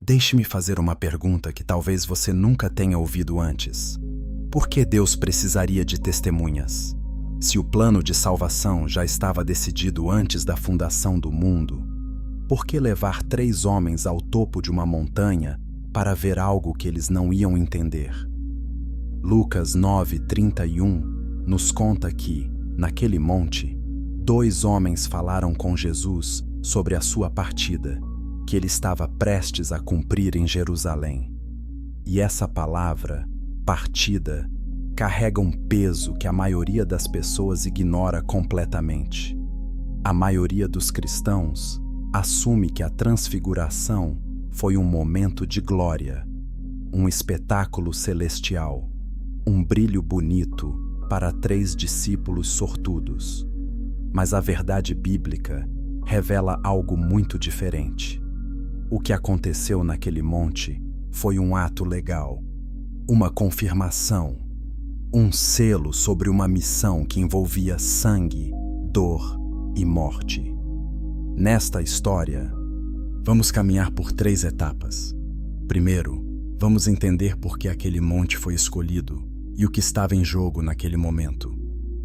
Deixe-me fazer uma pergunta que talvez você nunca tenha ouvido antes. Por que Deus precisaria de testemunhas? Se o plano de salvação já estava decidido antes da fundação do mundo, por que levar 3 homens ao topo de uma montanha para ver algo que eles não iam entender? Lucas 9:31 nos conta que, naquele monte, 2 homens falaram com Jesus sobre a sua partida, que ele estava prestes a cumprir em Jerusalém. E essa palavra, partida, carrega um peso que a maioria das pessoas ignora completamente. A maioria dos cristãos assume que a transfiguração foi um momento de glória, um espetáculo celestial, um brilho bonito para 3 discípulos sortudos. Mas a verdade bíblica revela algo muito diferente. O que aconteceu naquele monte foi um ato legal, uma confirmação, um selo sobre uma missão que envolvia sangue, dor e morte. Nesta história, vamos caminhar por 3 etapas. Primeiro, vamos entender por que aquele monte foi escolhido e o que estava em jogo naquele momento.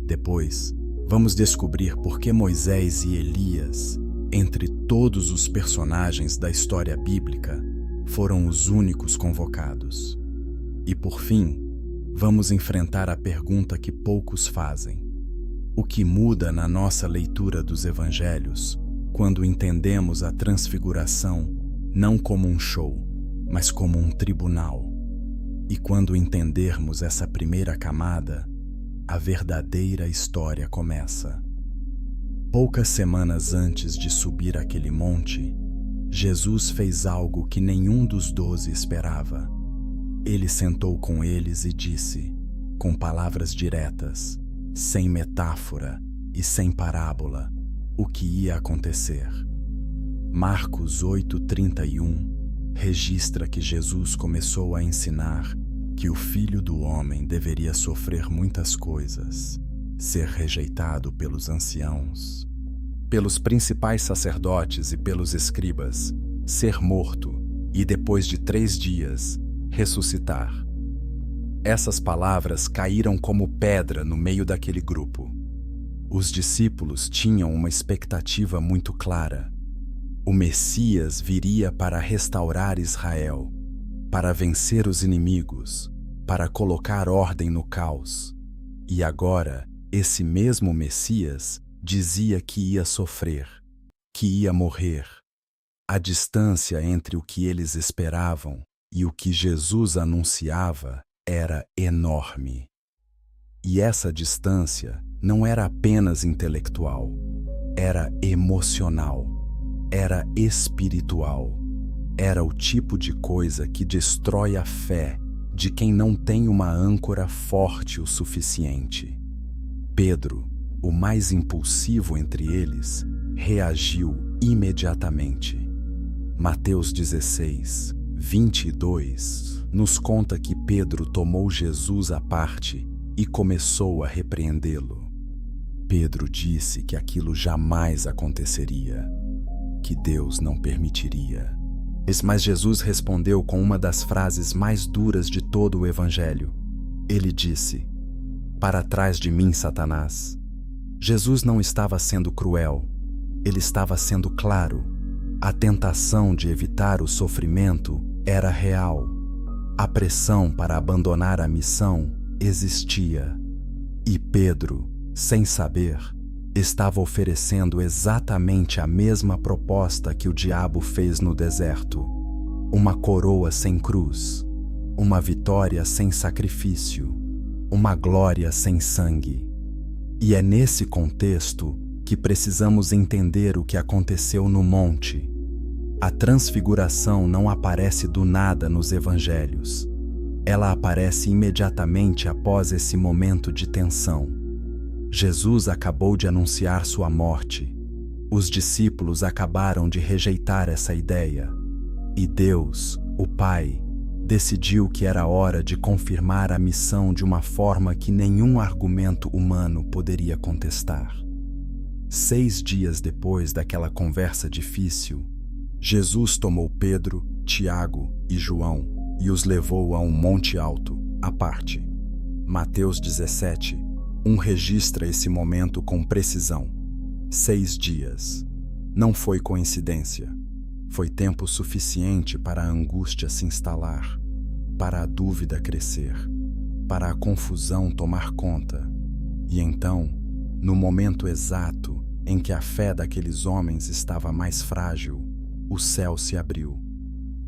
Depois, vamos descobrir por que Moisés e Elias, entre todos os personagens da história bíblica, foram os únicos convocados. E por fim, vamos enfrentar a pergunta que poucos fazem: o que muda na nossa leitura dos evangelhos quando entendemos a transfiguração não como um show, mas como um tribunal? E quando entendermos essa primeira camada, a verdadeira história começa. Poucas semanas antes de subir aquele monte, Jesus fez algo que nenhum dos 12 esperava. Ele sentou com eles e disse, com palavras diretas, sem metáfora e sem parábola, o que ia acontecer. Marcos 8:31 registra que Jesus começou a ensinar que o Filho do Homem deveria sofrer muitas coisas, ser rejeitado pelos anciãos, pelos principais sacerdotes e pelos escribas, ser morto e depois de 3 dias ressuscitar. Essas palavras caíram como pedra no meio daquele grupo. Os discípulos tinham uma expectativa muito clara. O Messias viria para restaurar Israel, para vencer os inimigos, para colocar ordem no caos. E agora, esse mesmo Messias dizia que ia sofrer, que ia morrer. A distância entre o que eles esperavam e o que Jesus anunciava era enorme. E essa distância não era apenas intelectual, era emocional, era espiritual. Era o tipo de coisa que destrói a fé de quem não tem uma âncora forte o suficiente. Pedro, o mais impulsivo entre eles, reagiu imediatamente. Mateus 16:22 nos conta que Pedro tomou Jesus à parte e começou a repreendê-lo. Pedro disse que aquilo jamais aconteceria, que Deus não permitiria. Mas Jesus respondeu com uma das frases mais duras de todo o Evangelho. Ele disse: "Para trás de mim, Satanás." Jesus não estava sendo cruel, ele estava sendo claro. A tentação de evitar o sofrimento era real. A pressão para abandonar a missão existia. E Pedro, sem saber, estava oferecendo exatamente a mesma proposta que o diabo fez no deserto: uma coroa sem cruz, uma vitória sem sacrifício, uma glória sem sangue. E é nesse contexto que precisamos entender o que aconteceu no monte. A transfiguração não aparece do nada nos evangelhos. Ela aparece imediatamente após esse momento de tensão. Jesus acabou de anunciar sua morte. Os discípulos acabaram de rejeitar essa ideia. E Deus, o Pai, decidiu que era hora de confirmar a missão de uma forma que nenhum argumento humano poderia contestar. 6 dias depois daquela conversa difícil, Jesus tomou Pedro Tiago e João e os levou a um monte alto, à parte. Mateus 17, registra esse momento com precisão. 6 dias. Não foi coincidência. Foi tempo suficiente para a angústia se instalar, para a dúvida crescer, para a confusão tomar conta. E então, no momento exato em que a fé daqueles homens estava mais frágil, o céu se abriu.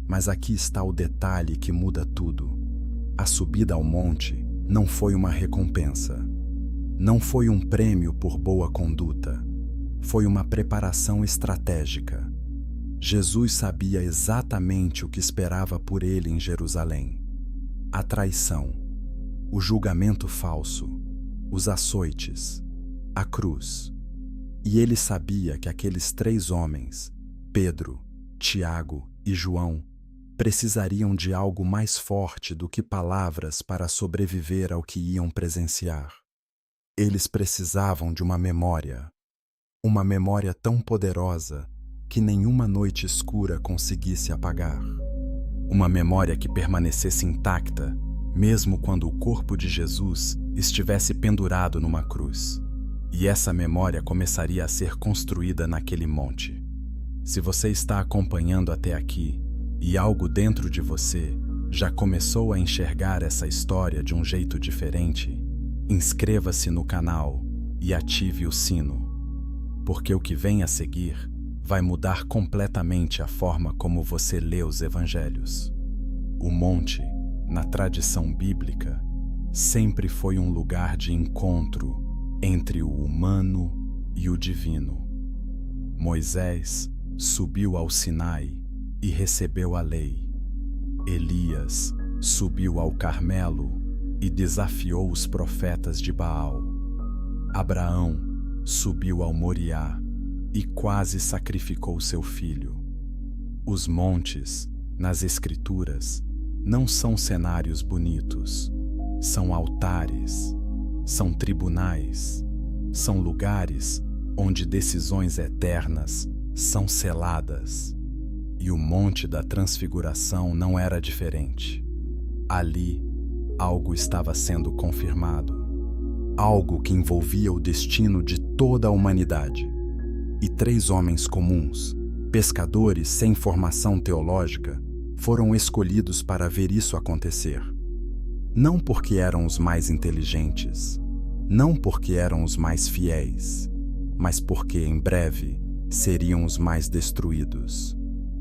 Mas aqui está o detalhe que muda tudo. A subida ao monte não foi uma recompensa. Não foi um prêmio por boa conduta. Foi uma preparação estratégica. Jesus sabia exatamente o que esperava por ele em Jerusalém: a traição, o julgamento falso, os açoites, a cruz. E ele sabia que aqueles 3 homens, Pedro, Tiago e João, precisariam de algo mais forte do que palavras para sobreviver ao que iam presenciar. Eles precisavam de uma memória tão poderosa que nenhuma noite escura conseguisse apagar. Uma memória que permanecesse intacta, mesmo quando o corpo de Jesus estivesse pendurado numa cruz. E essa memória começaria a ser construída naquele monte. Se você está acompanhando até aqui, e algo dentro de você já começou a enxergar essa história de um jeito diferente, inscreva-se no canal e ative o sino, porque o que vem a seguir vai mudar completamente a forma como você lê os evangelhos. O monte, na tradição bíblica, sempre foi um lugar de encontro entre o humano e o divino. Moisés subiu ao Sinai e recebeu a lei. Elias subiu ao Carmelo e desafiou os profetas de Baal. Abraão subiu ao Moriá e quase sacrificou seu filho. Os montes, nas Escrituras, não são cenários bonitos. São altares, são tribunais, são lugares onde decisões eternas são seladas. E o Monte da Transfiguração não era diferente. Ali, algo estava sendo confirmado. Algo que envolvia o destino de toda a humanidade. E 3 homens comuns, pescadores sem formação teológica, foram escolhidos para ver isso acontecer. Não porque eram os mais inteligentes, não porque eram os mais fiéis, mas porque, em breve, seriam os mais destruídos.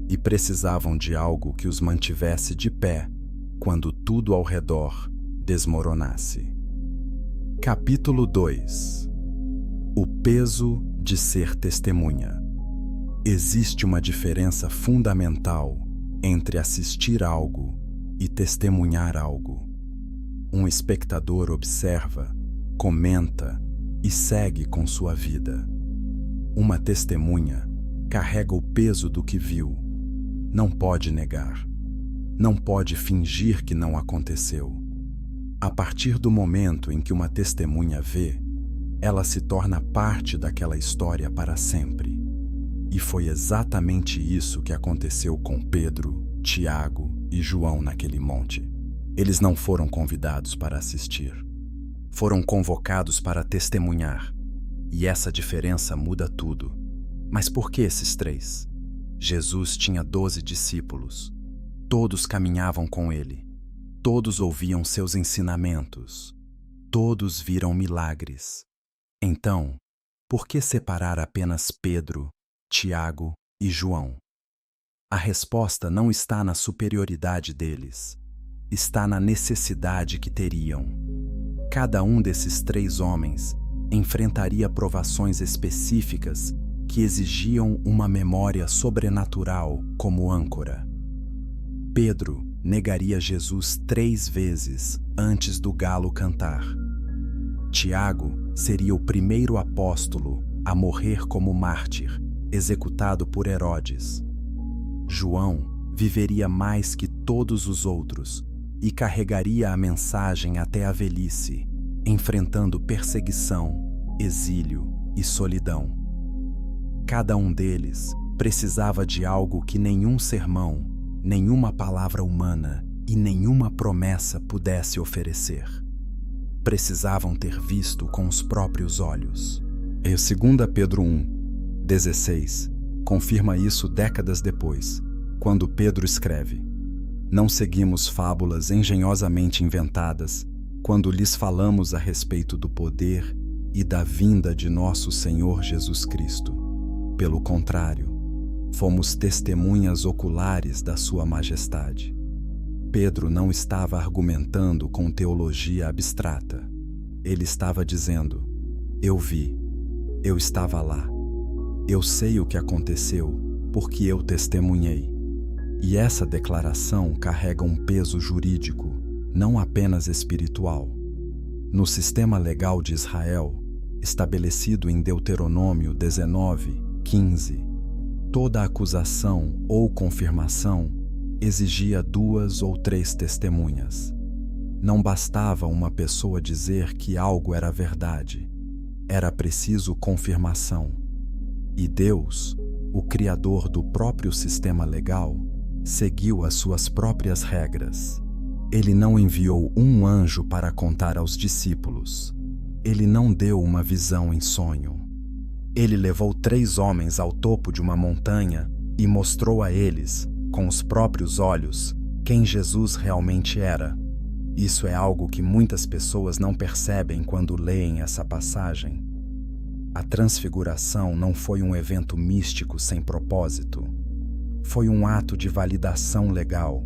E precisavam de algo que os mantivesse de pé quando tudo ao redor desmoronasse. Capítulo 2. O peso de ser testemunha. Existe uma diferença fundamental entre assistir algo e testemunhar algo. Um espectador observa, comenta e segue com sua vida. Uma testemunha carrega o peso do que viu. Não pode negar. Não pode fingir que não aconteceu. A partir do momento em que uma testemunha vê, ela se torna parte daquela história para sempre. E foi exatamente isso que aconteceu com Pedro, Tiago e João naquele monte. Eles não foram convidados para assistir. Foram convocados para testemunhar. E essa diferença muda tudo. Mas por que esses 3? Jesus tinha 12 discípulos. Todos caminhavam com ele. Todos ouviam seus ensinamentos. Todos viram milagres. Então, por que separar apenas Pedro, Tiago e João? A resposta não está na superioridade deles. Está na necessidade que teriam. Cada um desses 3 homens enfrentaria provações específicas que exigiam uma memória sobrenatural como âncora. Pedro negaria Jesus 3 vezes antes do galo cantar. Tiago seria o primeiro apóstolo a morrer como mártir, executado por Herodes. João viveria mais que todos os outros e carregaria a mensagem até a velhice, enfrentando perseguição, exílio e solidão. Cada um deles precisava de algo que nenhum sermão, nenhuma palavra humana e nenhuma promessa pudesse oferecer. Precisavam ter visto com os próprios olhos. E 2 Pedro 1:16 confirma isso décadas depois, quando Pedro escreve: Não seguimos fábulas engenhosamente inventadas quando lhes falamos a respeito do poder e da vinda de nosso Senhor Jesus Cristo. Pelo contrário, fomos testemunhas oculares da sua majestade. Pedro não estava argumentando com teologia abstrata. Ele estava dizendo: eu vi, eu estava lá, eu sei o que aconteceu porque eu testemunhei. E essa declaração carrega um peso jurídico, não apenas espiritual. No sistema legal de Israel, estabelecido em Deuteronômio 19:15, toda acusação ou confirmação exigia 2 ou 3 testemunhas. Não bastava uma pessoa dizer que algo era verdade, era preciso confirmação. E Deus, o criador do próprio sistema legal, seguiu as suas próprias regras. Ele não enviou um anjo para contar aos discípulos. Ele não deu uma visão em sonho. Ele levou 3 homens ao topo de uma montanha e mostrou a eles, com os próprios olhos, quem Jesus realmente era. Isso é algo que muitas pessoas não percebem quando leem essa passagem. A transfiguração não foi um evento místico sem propósito. Foi um ato de validação legal.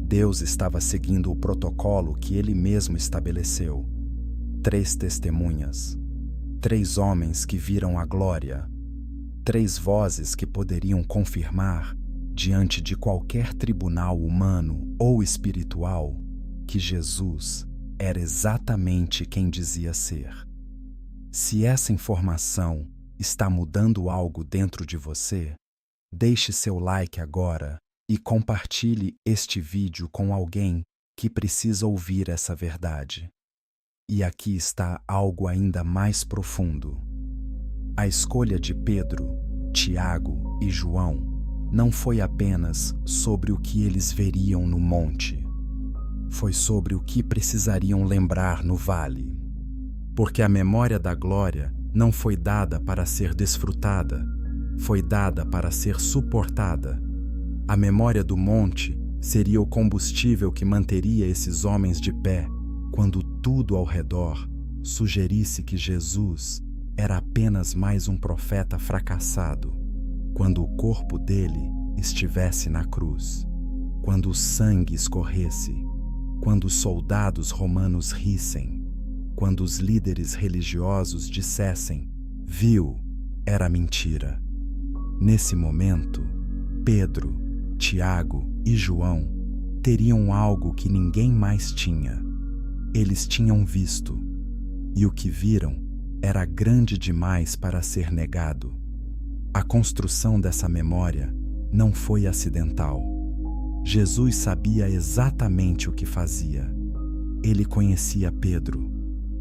Deus estava seguindo o protocolo que Ele mesmo estabeleceu. 3 testemunhas, 3 homens que viram a glória, 3 vozes que poderiam confirmar, diante de qualquer tribunal humano ou espiritual, que Jesus era exatamente quem dizia ser. Se essa informação está mudando algo dentro de você, deixe seu like agora e compartilhe este vídeo com alguém que precisa ouvir essa verdade. E aqui está algo ainda mais profundo. A escolha de Pedro, Tiago e João não foi apenas sobre o que eles veriam no monte. Foi sobre o que precisariam lembrar no vale. Porque a memória da glória não foi dada para ser desfrutada, foi dada para ser suportada. A memória do monte seria o combustível que manteria esses homens de pé quando tudo ao redor sugerisse que Jesus era apenas mais um profeta fracassado, quando o corpo dele estivesse na cruz, quando o sangue escorresse, quando os soldados romanos rissem, quando os líderes religiosos dissessem: viu, era mentira. Nesse momento, Pedro, Tiago e João teriam algo que ninguém mais tinha. Eles tinham visto, e o que viram era grande demais para ser negado. A construção dessa memória não foi acidental. Jesus sabia exatamente o que fazia. Ele conhecia Pedro,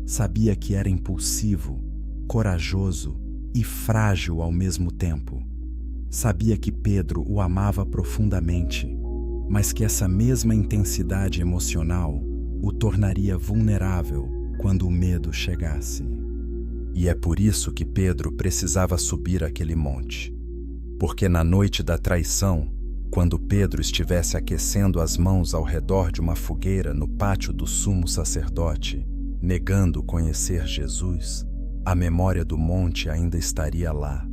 sabia que era impulsivo, corajoso e frágil ao mesmo tempo. Sabia que Pedro o amava profundamente, mas que essa mesma intensidade emocional o tornaria vulnerável quando o medo chegasse. E é por isso que Pedro precisava subir aquele monte. Porque na noite da traição, quando Pedro estivesse aquecendo as mãos ao redor de uma fogueira no pátio do sumo sacerdote, negando conhecer Jesus, a memória do monte ainda estaria lá,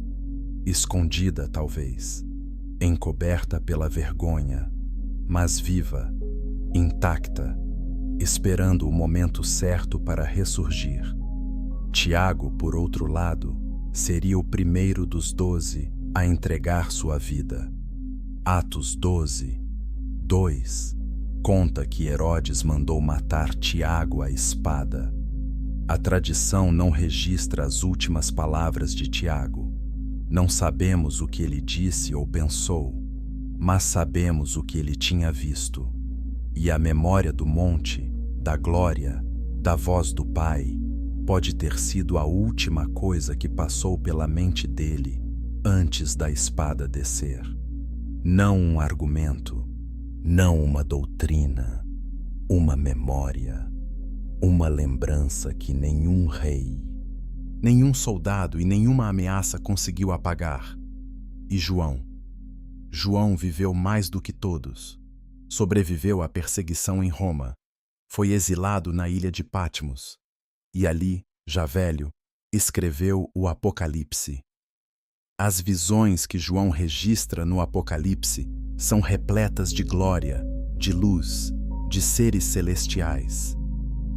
escondida talvez, encoberta pela vergonha, mas viva, intacta, esperando o momento certo para ressurgir. Tiago, por outro lado, seria o primeiro dos 12 a entregar sua vida. Atos 12:2 conta que Herodes mandou matar Tiago à espada. A tradição não registra as últimas palavras de Tiago. Não sabemos o que ele disse ou pensou, mas sabemos o que ele tinha visto. E a memória do monte, da glória, da voz do Pai, pode ter sido a última coisa que passou pela mente dele antes da espada descer. Não um argumento, não uma doutrina, uma memória, uma lembrança que nenhum rei, nenhum soldado e nenhuma ameaça conseguiu apagar. E João viveu mais do que todos. Sobreviveu à perseguição em Roma. Foi exilado na ilha de Patmos. E ali, já velho, escreveu o Apocalipse. As visões que João registra no Apocalipse são repletas de glória, de luz, de seres celestiais.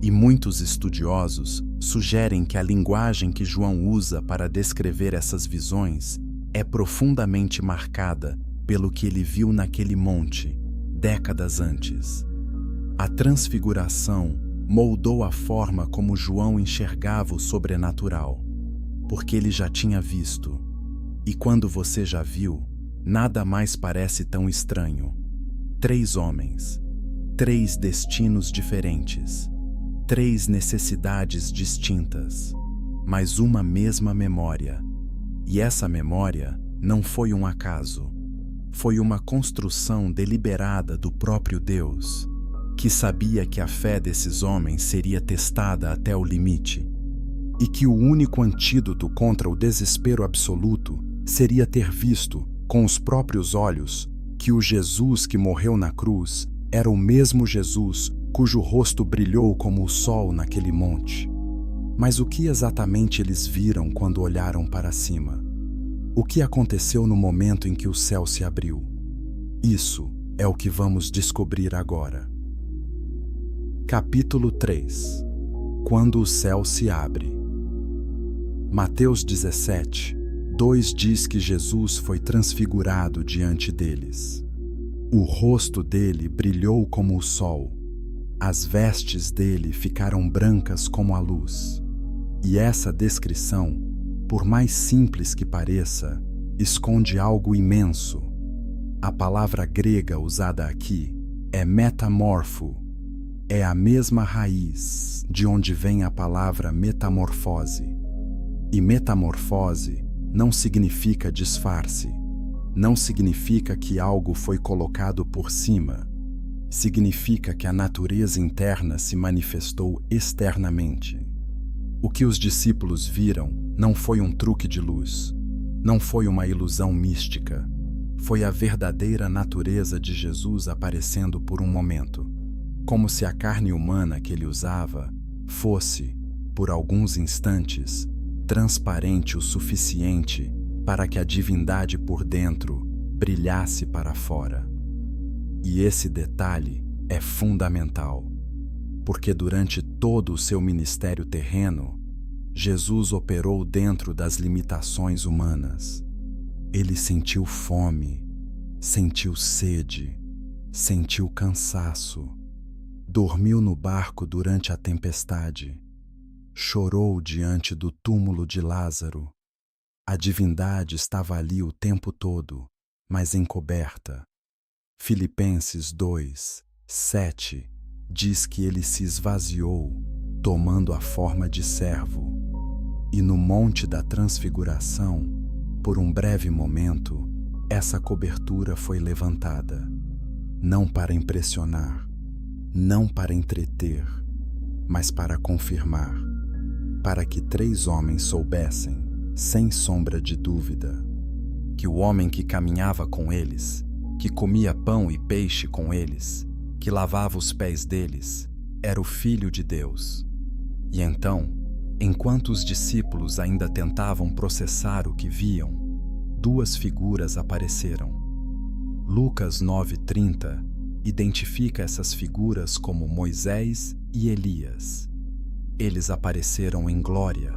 E muitos estudiosos sugerem que a linguagem que João usa para descrever essas visões é profundamente marcada pelo que ele viu naquele monte, décadas antes. A transfiguração moldou a forma como João enxergava o sobrenatural, porque ele já tinha visto. E quando você já viu, nada mais parece tão estranho. 3 homens, 3 destinos diferentes, 3 necessidades distintas, mas uma mesma memória. E essa memória não foi um acaso. Foi uma construção deliberada do próprio Deus, que sabia que a fé desses homens seria testada até o limite, e que o único antídoto contra o desespero absoluto seria ter visto, com os próprios olhos, que o Jesus que morreu na cruz era o mesmo Jesus cujo rosto brilhou como o sol naquele monte. Mas o que exatamente eles viram quando olharam para cima? O que aconteceu no momento em que o céu se abriu? Isso é o que vamos descobrir agora. Capítulo 3. Quando o céu se abre. Mateus 17, 2 diz que Jesus foi transfigurado diante deles. O rosto dele brilhou como o sol. As vestes dele ficaram brancas como a luz. E essa descrição, por mais simples que pareça, esconde algo imenso. A palavra grega usada aqui é metamorfo. É a mesma raiz de onde vem a palavra metamorfose. E metamorfose não significa disfarce. Não significa que algo foi colocado por cima. Significa que a natureza interna se manifestou externamente. O que os discípulos viram não foi um truque de luz, não foi uma ilusão mística, foi a verdadeira natureza de Jesus aparecendo por um momento, como se a carne humana que ele usava fosse, por alguns instantes, transparente o suficiente para que a divindade por dentro brilhasse para fora. E esse detalhe é fundamental, porque durante todo o seu ministério terreno, Jesus operou dentro das limitações humanas. Ele sentiu fome, sentiu sede, sentiu cansaço, dormiu no barco durante a tempestade, chorou diante do túmulo de Lázaro. A divindade estava ali o tempo todo, mas encoberta. Filipenses 2, 7 diz que ele se esvaziou, tomando a forma de servo. E no Monte da Transfiguração, por um breve momento, essa cobertura foi levantada, não para impressionar, não para entreter, mas para confirmar, para que 3 homens soubessem, sem sombra de dúvida, que o homem que caminhava com eles, que comia pão e peixe com eles, que lavava os pés deles, era o Filho de Deus. E então, enquanto os discípulos ainda tentavam processar o que viam, 2 figuras apareceram. Lucas 9:30 identifica essas figuras como Moisés e Elias. Eles apareceram em glória,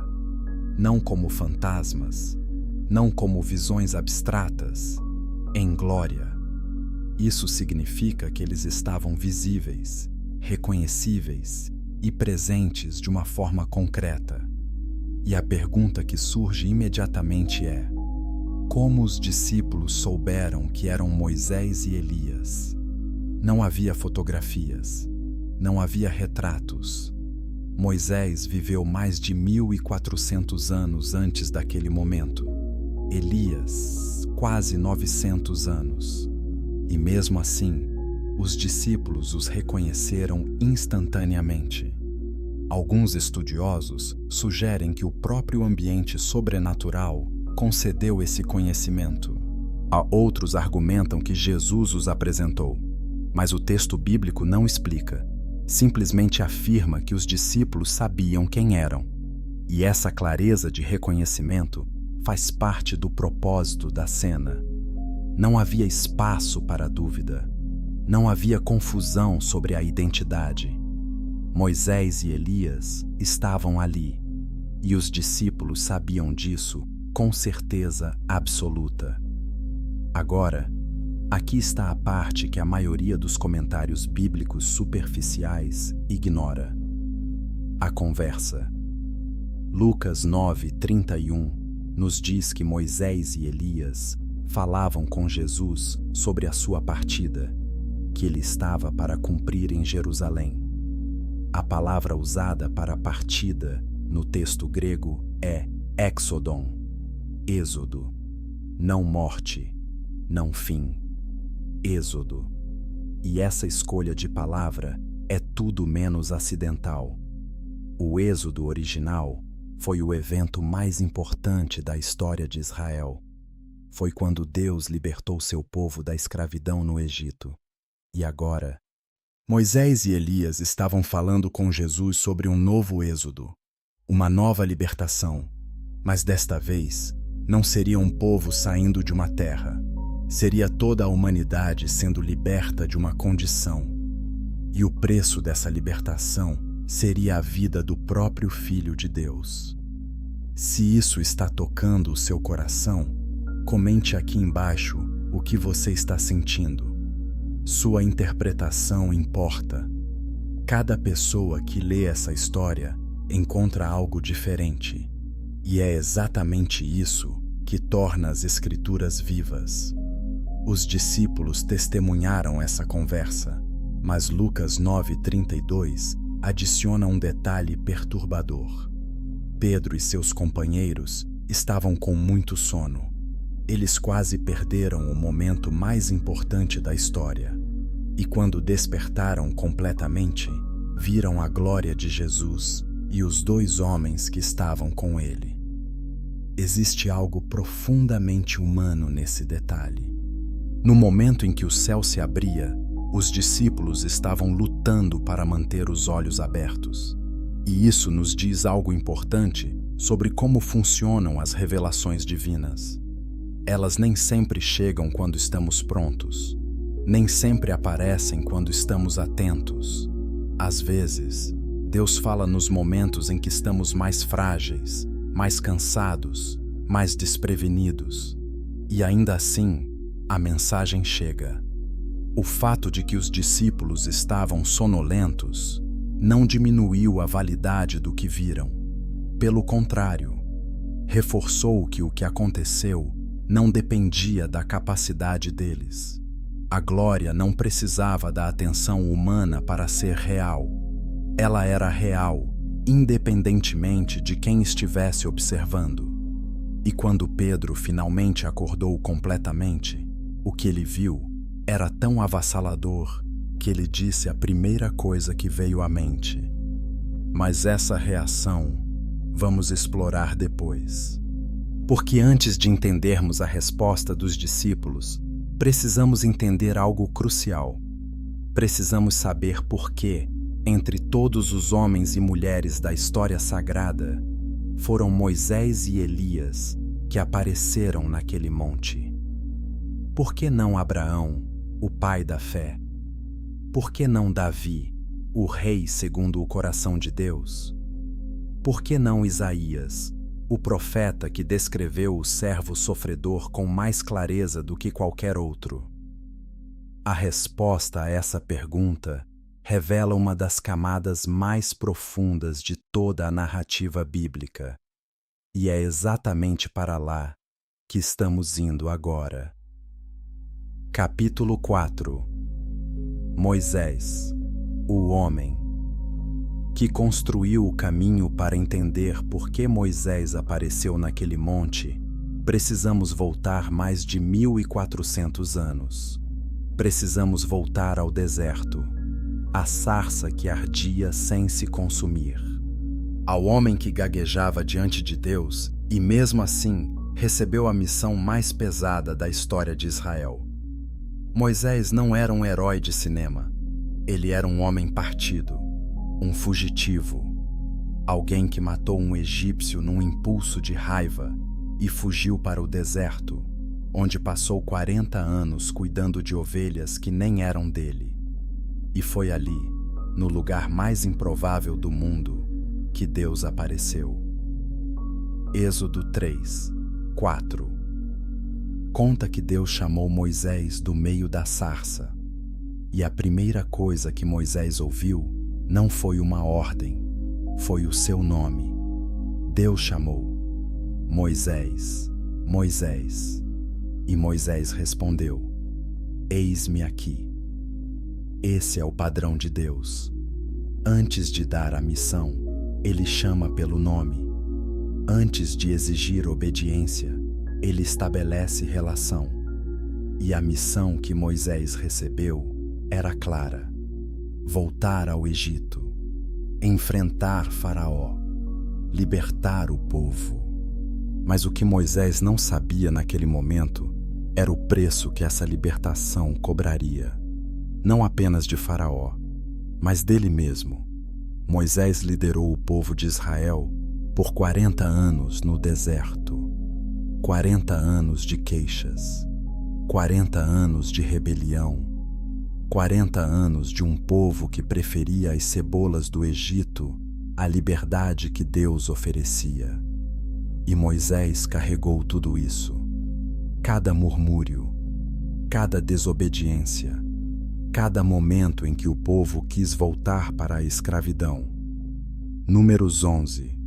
não como fantasmas, não como visões abstratas, em glória. Isso significa que eles estavam visíveis, reconhecíveis e presentes de uma forma concreta. E a pergunta que surge imediatamente é: como os discípulos souberam que eram Moisés e Elias? Não havia fotografias, não havia retratos. Moisés viveu mais de 1.400 anos antes daquele momento. Elias, quase 900 anos. E mesmo assim, Os discípulos os reconheceram instantaneamente. Alguns estudiosos sugerem que o próprio ambiente sobrenatural concedeu esse conhecimento. Outros argumentam que Jesus os apresentou, mas o texto bíblico não explica. Simplesmente afirma que os discípulos sabiam quem eram. E essa clareza de reconhecimento faz parte do propósito da cena. Não havia espaço para dúvida. Não havia confusão sobre a identidade. Moisés e Elias estavam ali, e os discípulos sabiam disso com certeza absoluta. Agora, aqui está a parte que a maioria dos comentários bíblicos superficiais ignora. A conversa. Lucas 9:31 nos diz que Moisés e Elias falavam com Jesus sobre a sua partida, que ele estava para cumprir em Jerusalém. A palavra usada para partida no texto grego é exodon, êxodo, não morte, não fim, êxodo. E essa escolha de palavra é tudo menos acidental. O êxodo original foi o evento mais importante da história de Israel. Foi quando Deus libertou seu povo da escravidão no Egito. E agora, Moisés e Elias estavam falando com Jesus sobre um novo êxodo, uma nova libertação, mas desta vez não seria um povo saindo de uma terra, seria toda a humanidade sendo liberta de uma condição. E o preço dessa libertação seria a vida do próprio Filho de Deus. Se isso está tocando o seu coração, comente aqui embaixo o que você está sentindo. Sua interpretação importa. Cada pessoa que lê essa história encontra algo diferente. E é exatamente isso que torna as Escrituras vivas. Os discípulos testemunharam essa conversa, mas Lucas 9:32 adiciona um detalhe perturbador. Pedro e seus companheiros estavam com muito sono. Eles quase perderam o momento mais importante da história. E quando despertaram completamente, viram a glória de Jesus e os dois homens que estavam com ele. Existe algo profundamente humano nesse detalhe. No momento em que o céu se abria, os discípulos estavam lutando para manter os olhos abertos. E isso nos diz algo importante sobre como funcionam as revelações divinas. Elas nem sempre chegam quando estamos prontos, nem sempre aparecem quando estamos atentos. Às vezes, Deus fala nos momentos em que estamos mais frágeis, mais cansados, mais desprevenidos. E ainda assim, a mensagem chega. O fato de que os discípulos estavam sonolentos não diminuiu a validade do que viram. Pelo contrário, reforçou que o que aconteceu não dependia da capacidade deles. A glória não precisava da atenção humana para ser real. Ela era real, independentemente de quem estivesse observando. E quando Pedro finalmente acordou completamente, o que ele viu era tão avassalador que ele disse a primeira coisa que veio à mente. Mas essa reação vamos explorar depois. Porque antes de entendermos a resposta dos discípulos, precisamos entender algo crucial. Precisamos saber por que, entre todos os homens e mulheres da história sagrada, foram Moisés e Elias que apareceram naquele monte. Por que não Abraão, o pai da fé? Por que não Davi, o rei segundo o coração de Deus? Por que não Isaías, o profeta que descreveu o servo sofredor com mais clareza do que qualquer outro? A resposta a essa pergunta revela uma das camadas mais profundas de toda a narrativa bíblica. E é exatamente para lá que estamos indo agora. Capítulo 4. Moisés, o homem, que construiu o caminho para entender por que Moisés apareceu naquele monte. Precisamos voltar mais de 1400 anos. Precisamos voltar ao deserto, à sarça que ardia sem se consumir. Ao homem que gaguejava diante de Deus e, mesmo assim, recebeu a missão mais pesada da história de Israel. Moisés não era um herói de cinema. Ele era um homem partido, um fugitivo, alguém que matou um egípcio num impulso de raiva e fugiu para o deserto, onde passou 40 anos cuidando de ovelhas que nem eram dele. E foi ali, no lugar mais improvável do mundo, que Deus apareceu. Êxodo 3, 4. Conta que Deus chamou Moisés do meio da sarça. E a primeira coisa que Moisés ouviu não foi uma ordem, foi o seu nome. Deus chamou: Moisés, Moisés. E Moisés respondeu: Eis-me aqui. Esse é o padrão de Deus. Antes de dar a missão, Ele chama pelo nome. Antes de exigir obediência, Ele estabelece relação. E a missão que Moisés recebeu era clara: voltar ao Egito, enfrentar Faraó, libertar o povo. Mas o que Moisés não sabia naquele momento era o preço que essa libertação cobraria, não apenas de Faraó, mas dele mesmo. Moisés liderou o povo de Israel por 40 anos no deserto, 40 anos de queixas, 40 anos de rebelião, 40 anos de um povo que preferia as cebolas do Egito à liberdade que Deus oferecia. E Moisés carregou tudo isso. Cada murmúrio, cada desobediência, cada momento em que o povo quis voltar para a escravidão. Números 11,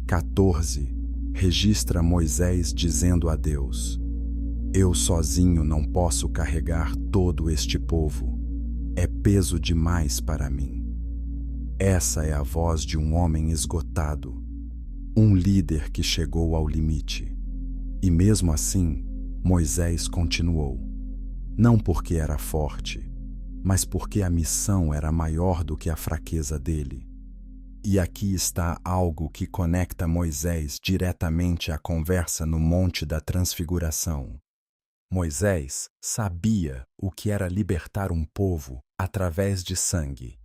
14 registra Moisés dizendo a Deus: Eu sozinho não posso carregar todo este povo. É peso demais para mim. Essa é a voz de um homem esgotado, um líder que chegou ao limite. E mesmo assim, Moisés continuou. Não porque era forte, mas porque a missão era maior do que a fraqueza dele. E aqui está algo que conecta Moisés diretamente à conversa no Monte da Transfiguração. Moisés sabia o que era libertar um povo através de sangue.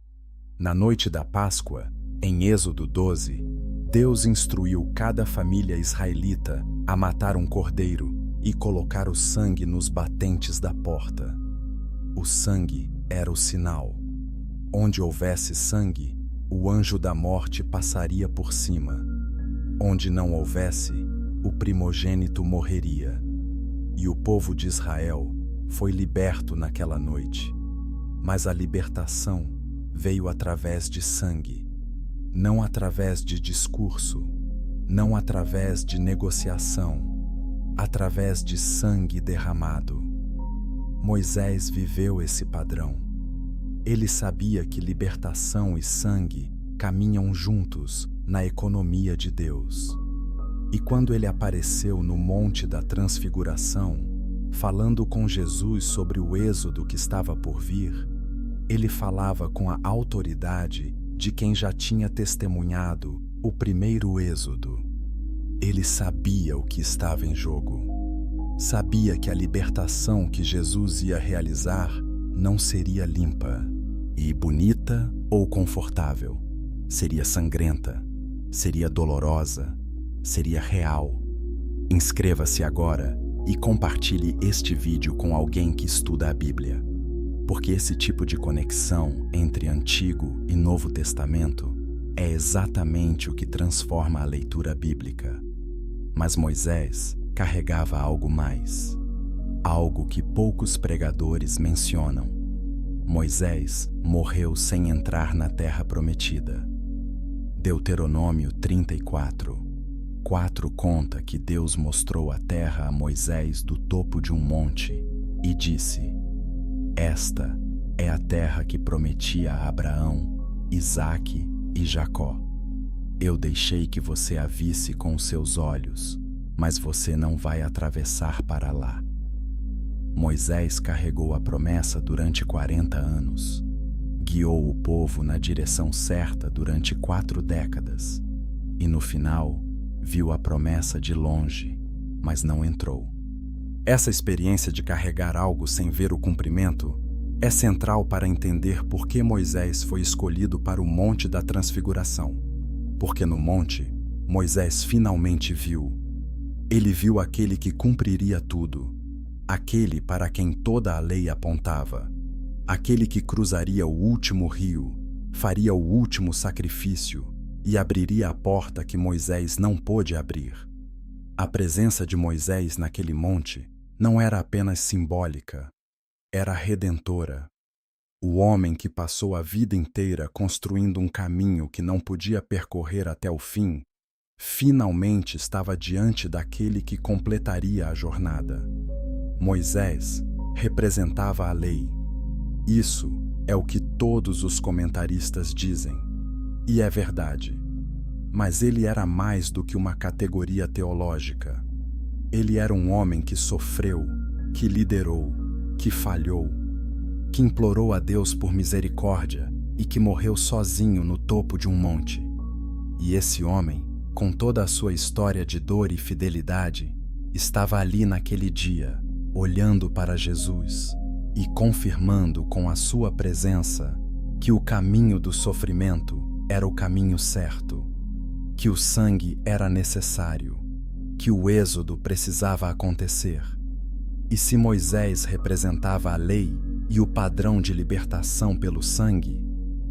Na noite da Páscoa, em Êxodo 12, Deus instruiu cada família israelita a matar um cordeiro e colocar o sangue nos batentes da porta. O sangue era o sinal. Onde houvesse sangue, o anjo da morte passaria por cima. Onde não houvesse, o primogênito morreria. E o povo de Israel foi liberto naquela noite. Mas a libertação veio através de sangue, não através de discurso, não através de negociação, através de sangue derramado. Moisés viveu esse padrão. Ele sabia que libertação e sangue caminham juntos na economia de Deus. E quando ele apareceu no Monte da Transfiguração, falando com Jesus sobre o êxodo que estava por vir, ele falava com a autoridade de quem já tinha testemunhado o primeiro êxodo. Ele sabia o que estava em jogo. Sabia que a libertação que Jesus ia realizar não seria limpa e bonita ou confortável. Seria sangrenta, seria dolorosa, seria real. Inscreva-se agora e compartilhe este vídeo com alguém que estuda a Bíblia, porque esse tipo de conexão entre Antigo e Novo Testamento é exatamente o que transforma a leitura bíblica. Mas Moisés carregava algo mais, algo que poucos pregadores mencionam. Moisés morreu sem entrar na terra prometida. Deuteronômio 34, 4 conta que Deus mostrou a terra a Moisés do topo de um monte e disse: Esta é a terra que prometi a Abraão, Isaque e Jacó. Eu deixei que você a visse com os seus olhos, mas você não vai atravessar para lá. Moisés carregou a promessa durante 40 anos. Guiou o povo na direção certa durante 4 décadas. E no final, viu a promessa de longe, mas não entrou. Essa experiência de carregar algo sem ver o cumprimento é central para entender por que Moisés foi escolhido para o Monte da Transfiguração. Porque no monte, Moisés finalmente viu. Ele viu aquele que cumpriria tudo, aquele para quem toda a lei apontava, aquele que cruzaria o último rio, faria o último sacrifício e abriria a porta que Moisés não pôde abrir. A presença de Moisés naquele monte não era apenas simbólica, era redentora. O homem que passou a vida inteira construindo um caminho que não podia percorrer até o fim, finalmente estava diante daquele que completaria a jornada. Moisés representava a lei. Isso é o que todos os comentaristas dizem, e é verdade. Mas ele era mais do que uma categoria teológica. Ele era um homem que sofreu, que liderou, que falhou, que implorou a Deus por misericórdia e que morreu sozinho no topo de um monte. E esse homem, com toda a sua história de dor e fidelidade, estava ali naquele dia, olhando para Jesus e confirmando com a sua presença que o caminho do sofrimento era o caminho certo, que o sangue era necessário, que o êxodo precisava acontecer. E se Moisés representava a lei e o padrão de libertação pelo sangue,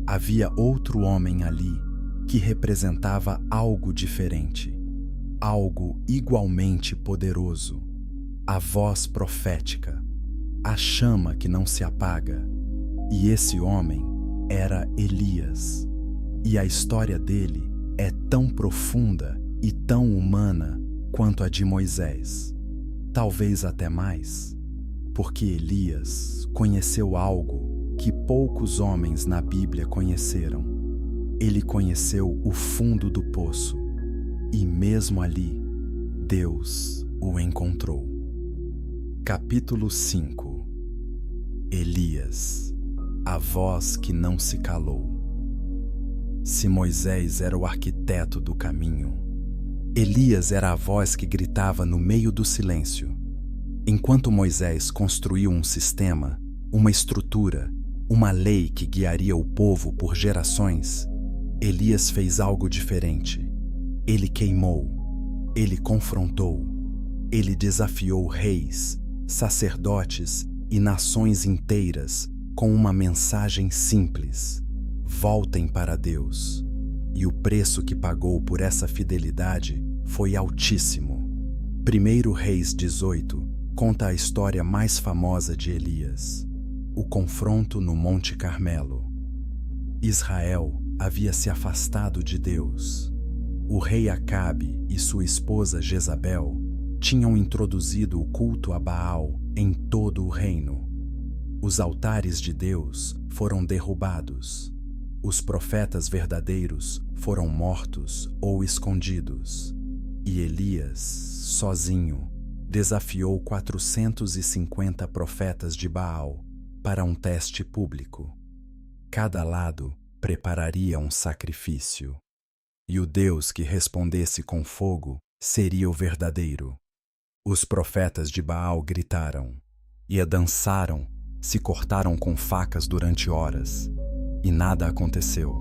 havia outro homem ali que representava algo diferente, algo igualmente poderoso, a voz profética, a chama que não se apaga. E esse homem era Elias. E a história dele é tão profunda e tão humana quanto a de Moisés, talvez até mais, porque Elias conheceu algo que poucos homens na Bíblia conheceram. Ele conheceu o fundo do poço, e mesmo ali, Deus o encontrou. Capítulo 5. Elias, a voz que não se calou. Se Moisés era o arquiteto do caminho, Elias era a voz que gritava no meio do silêncio. Enquanto Moisés construiu um sistema, uma estrutura, uma lei que guiaria o povo por gerações, Elias fez algo diferente. Ele queimou, ele confrontou, ele desafiou reis, sacerdotes e nações inteiras com uma mensagem simples: voltem para Deus. E o preço que pagou por essa fidelidade foi altíssimo. 1 Reis 18 conta a história mais famosa de Elias, o confronto no Monte Carmelo. Israel havia se afastado de Deus. O rei Acabe e sua esposa Jezabel tinham introduzido o culto a Baal em todo o reino. Os altares de Deus foram derrubados. Os profetas verdadeiros foram mortos ou escondidos. E Elias, sozinho, desafiou 450 profetas de Baal para um teste público. Cada lado prepararia um sacrifício. E o Deus que respondesse com fogo seria o verdadeiro. Os profetas de Baal gritaram, e dançaram, se cortaram com facas durante horas, e nada aconteceu.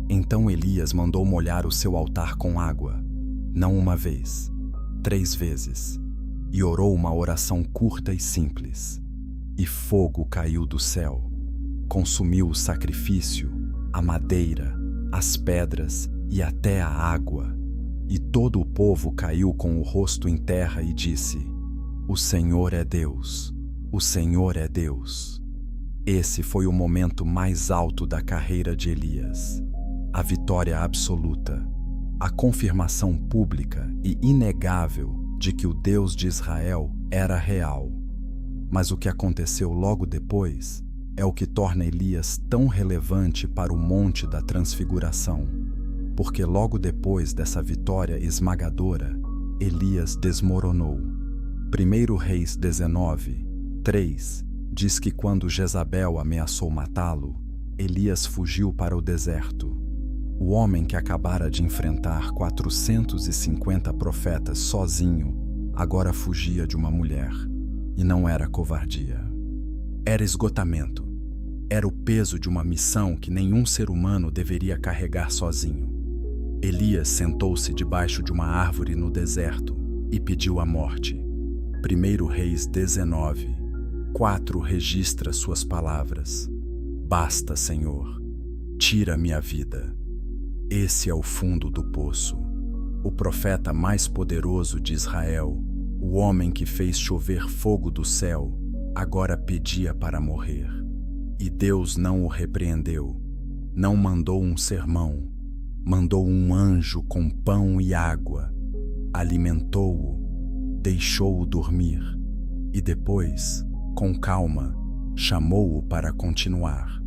Então Elias mandou molhar o seu altar com água, não uma vez, 3 vezes, e orou uma oração curta e simples. E fogo caiu do céu, consumiu o sacrifício, a madeira, as pedras e até a água. E todo o povo caiu com o rosto em terra e disse: O Senhor é Deus, o Senhor é Deus. Esse foi o momento mais alto da carreira de Elias. A vitória absoluta, a confirmação pública e inegável de que o Deus de Israel era real. Mas o que aconteceu logo depois é o que torna Elias tão relevante para o Monte da Transfiguração. Porque logo depois dessa vitória esmagadora, Elias desmoronou. 1 Reis 19, 3 diz que quando Jezabel ameaçou matá-lo, Elias fugiu para o deserto. O homem que acabara de enfrentar 450 profetas sozinho, agora fugia de uma mulher. E não era covardia. Era esgotamento. Era o peso de uma missão que nenhum ser humano deveria carregar sozinho. Elias sentou-se debaixo de uma árvore no deserto e pediu a morte. 1 Reis 19:4 registra suas palavras. Basta, Senhor, tira minha vida. Esse é o fundo do poço. O profeta mais poderoso de Israel, o homem que fez chover fogo do céu, agora pedia para morrer. E Deus não o repreendeu, não mandou um sermão, mandou um anjo com pão e água, alimentou-o, deixou-o dormir e depois, com calma, chamou-o para continuar.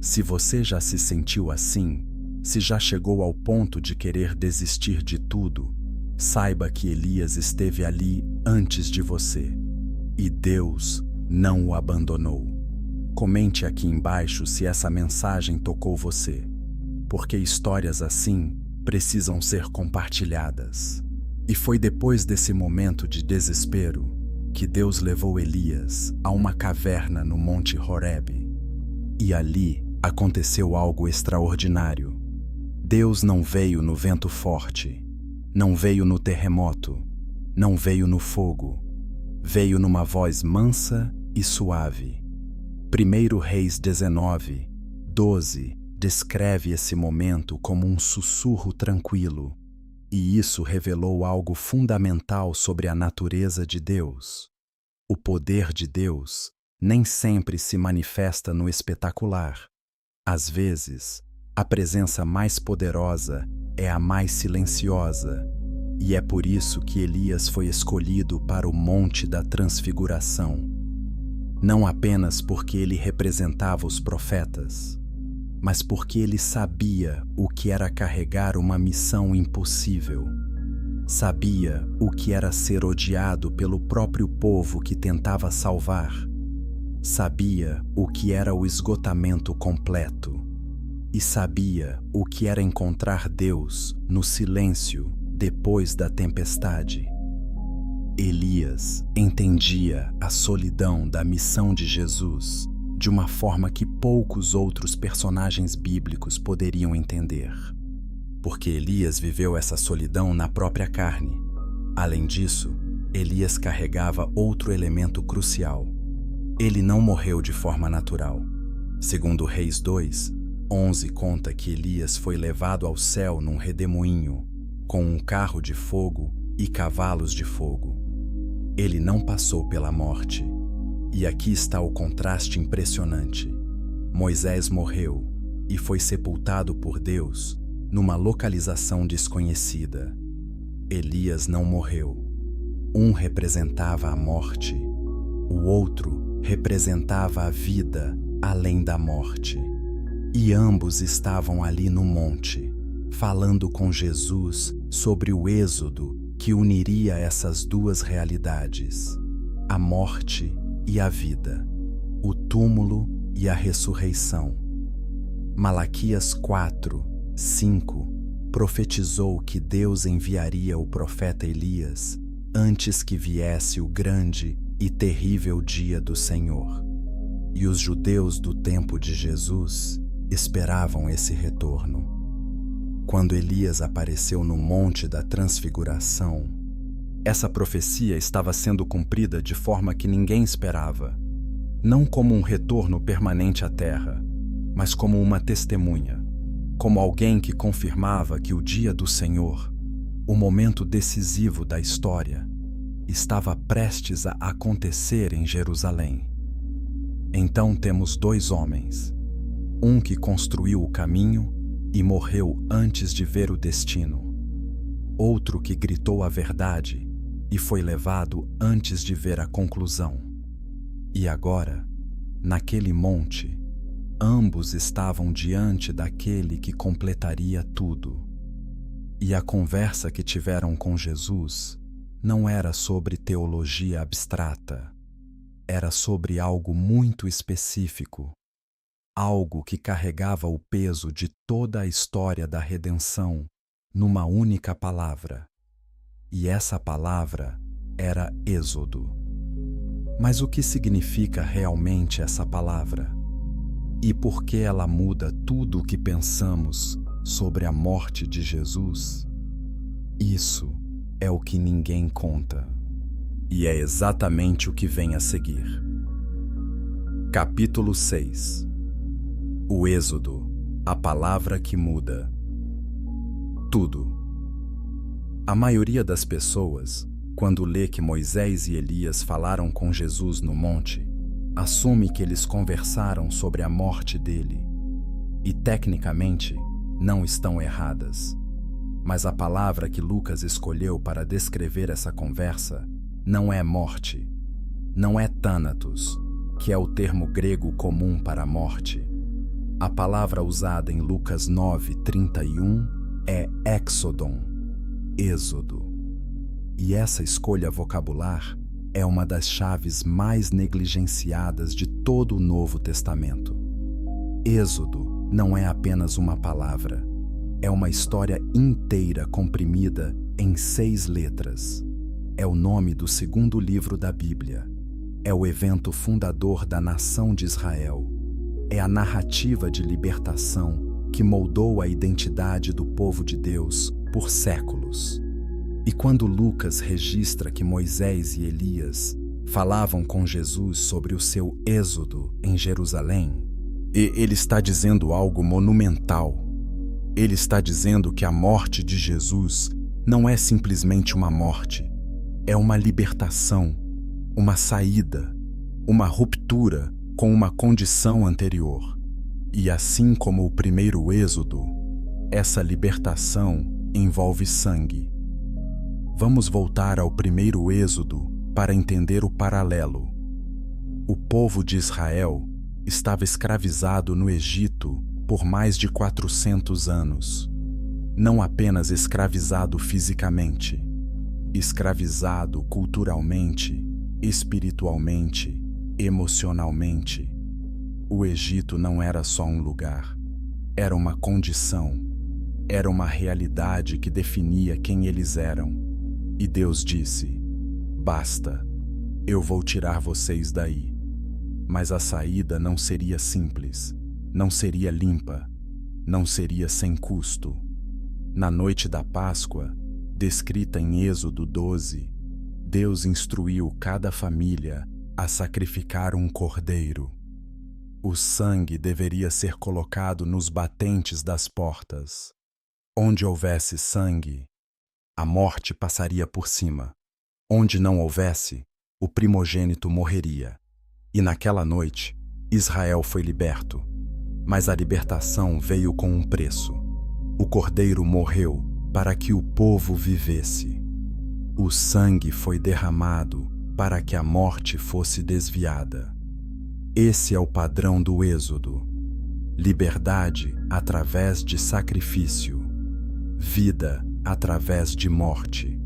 Se você já se sentiu assim, se já chegou ao ponto de querer desistir de tudo, saiba que Elias esteve ali antes de você. E Deus não o abandonou. Comente aqui embaixo se essa mensagem tocou você, porque histórias assim precisam ser compartilhadas. E foi depois desse momento de desespero que Deus levou Elias a uma caverna no Monte Horebe. E ali aconteceu algo extraordinário. Deus não veio no vento forte, não veio no terremoto, não veio no fogo, veio numa voz mansa e suave. 1 Reis 19:12 descreve esse momento como um sussurro tranquilo, e isso revelou algo fundamental sobre a natureza de Deus. O poder de Deus nem sempre se manifesta no espetacular. Às vezes, a presença mais poderosa é a mais silenciosa, e é por isso que Elias foi escolhido para o Monte da Transfiguração. Não apenas porque ele representava os profetas, mas porque ele sabia o que era carregar uma missão impossível. Sabia o que era ser odiado pelo próprio povo que tentava salvar. Sabia o que era o esgotamento completo. E sabia o que era encontrar Deus no silêncio depois da tempestade. Elias entendia a solidão da missão de Jesus de uma forma que poucos outros personagens bíblicos poderiam entender. Porque Elias viveu essa solidão na própria carne. Além disso, Elias carregava outro elemento crucial. Ele não morreu de forma natural. Segundo Reis 2:11 conta que Elias foi levado ao céu num redemoinho, com um carro de fogo e cavalos de fogo. Ele não passou pela morte. E aqui está o contraste impressionante. Moisés morreu e foi sepultado por Deus numa localização desconhecida. Elias não morreu. Um representava a morte, o outro representava a vida além da morte. E ambos estavam ali no monte, falando com Jesus sobre o êxodo que uniria essas duas realidades, a morte e a vida, o túmulo e a ressurreição. Malaquias 4:5 profetizou que Deus enviaria o profeta Elias antes que viesse o grande e terrível dia do Senhor. E os judeus do tempo de Jesus esperavam esse retorno. Quando Elias apareceu no Monte da Transfiguração, essa profecia estava sendo cumprida de forma que ninguém esperava, não como um retorno permanente à terra, mas como uma testemunha, como alguém que confirmava que o dia do Senhor, o momento decisivo da história, estava prestes a acontecer em Jerusalém. Então temos dois homens, um que construiu o caminho e morreu antes de ver o destino, outro que gritou a verdade e foi levado antes de ver a conclusão. E agora, naquele monte, ambos estavam diante daquele que completaria tudo. E a conversa que tiveram com Jesus não era sobre teologia abstrata. era sobre algo muito específico, algo que carregava o peso de toda a história da redenção numa única palavra. E essa palavra era Êxodo. Mas o que significa realmente essa palavra? E por que ela muda tudo o que pensamos sobre a morte de Jesus? Isso é o que ninguém conta. E é exatamente o que vem a seguir. Capítulo 6. O Êxodo, a palavra que muda tudo. A maioria das pessoas, quando lê que Moisés e Elias falaram com Jesus no monte, assume que eles conversaram sobre a morte dele. E, tecnicamente, não estão erradas. Mas a palavra que Lucas escolheu para descrever essa conversa não é morte, não é thanatos, que é o termo grego comum para morte. A palavra usada em Lucas 9:31 é exodon, êxodo. E essa escolha vocabular é uma das chaves mais negligenciadas de todo o Novo Testamento. Êxodo não é apenas uma palavra, é uma história inteira comprimida em 6 letras. É o nome do segundo livro da Bíblia. É o evento fundador da nação de Israel. É a narrativa de libertação que moldou a identidade do povo de Deus por séculos. E quando Lucas registra que Moisés e Elias falavam com Jesus sobre o seu êxodo em Jerusalém, ele está dizendo algo monumental. Ele está dizendo que a morte de Jesus não é simplesmente uma morte, é uma libertação, uma saída, uma ruptura com uma condição anterior. E assim como o primeiro êxodo, essa libertação envolve sangue. Vamos voltar ao primeiro êxodo para entender o paralelo. O povo de Israel estava escravizado no Egito por mais de 400 anos. Não apenas escravizado fisicamente, escravizado culturalmente, espiritualmente, emocionalmente. O Egito não era só um lugar, era uma condição, era uma realidade que definia quem eles eram. E Deus disse: basta, eu vou tirar vocês daí. Mas a saída não seria simples, não seria limpa, não seria sem custo. Na noite da Páscoa, descrita em Êxodo 12, Deus instruiu cada família a sacrificar um cordeiro. O sangue deveria ser colocado nos batentes das portas. Onde houvesse sangue, a morte passaria por cima. Onde não houvesse, o primogênito morreria. E naquela noite, Israel foi liberto. Mas a libertação veio com um preço. O cordeiro morreu para que o povo vivesse. O sangue foi derramado para que a morte fosse desviada. Esse é o padrão do Êxodo. Liberdade através de sacrifício. Vida através de morte.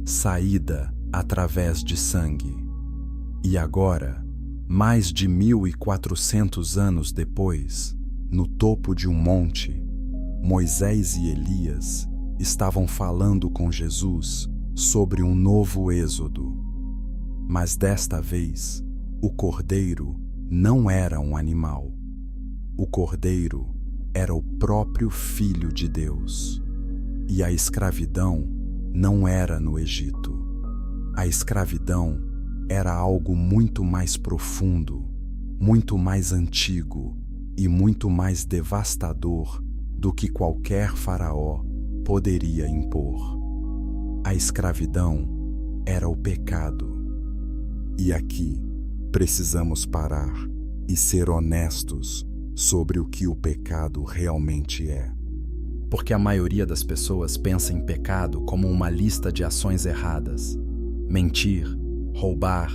Saída através de sangue. E agora, mais de 1400 anos depois, no topo de um monte, Moisés e Elias estavam falando com Jesus sobre um novo êxodo. Mas desta vez, o cordeiro não era um animal. O cordeiro era o próprio Filho de Deus. E a escravidão não era no Egito. A escravidão era algo muito mais profundo, muito mais antigo e muito mais devastador do que qualquer faraó poderia impor. A escravidão era o pecado. E aqui precisamos parar e ser honestos sobre o que o pecado realmente é. Porque a maioria das pessoas pensa em pecado como uma lista de ações erradas. Mentir, roubar,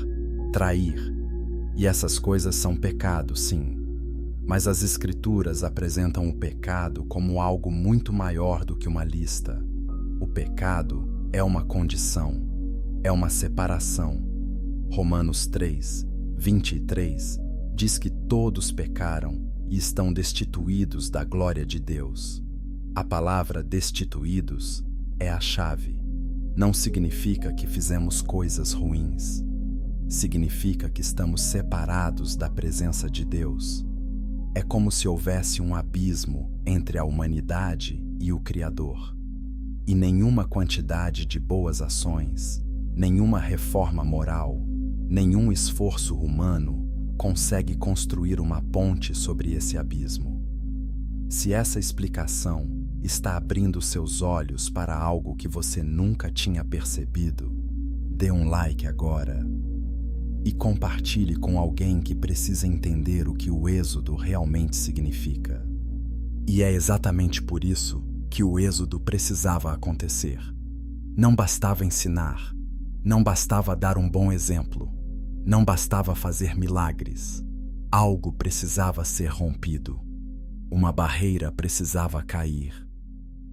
trair. E essas coisas são pecado, sim. Mas as Escrituras apresentam o pecado como algo muito maior do que uma lista. O pecado é uma condição, é uma separação. Romanos 3 23, diz que todos pecaram e estão destituídos da glória de Deus. A palavra destituídos é a chave. Não significa que fizemos coisas ruins. Significa que estamos separados da presença de Deus. É como se houvesse um abismo entre a humanidade e o Criador. E nenhuma quantidade de boas ações, nenhuma reforma moral, nenhum esforço humano consegue construir uma ponte sobre esse abismo. Se essa explicação está abrindo seus olhos para algo que você nunca tinha percebido, dê um like agora e compartilhe com alguém que precisa entender o que o êxodo realmente significa. E é exatamente por isso que o êxodo precisava acontecer. Não bastava ensinar, não bastava dar um bom exemplo, não bastava fazer milagres. Algo precisava ser rompido. Uma barreira precisava cair.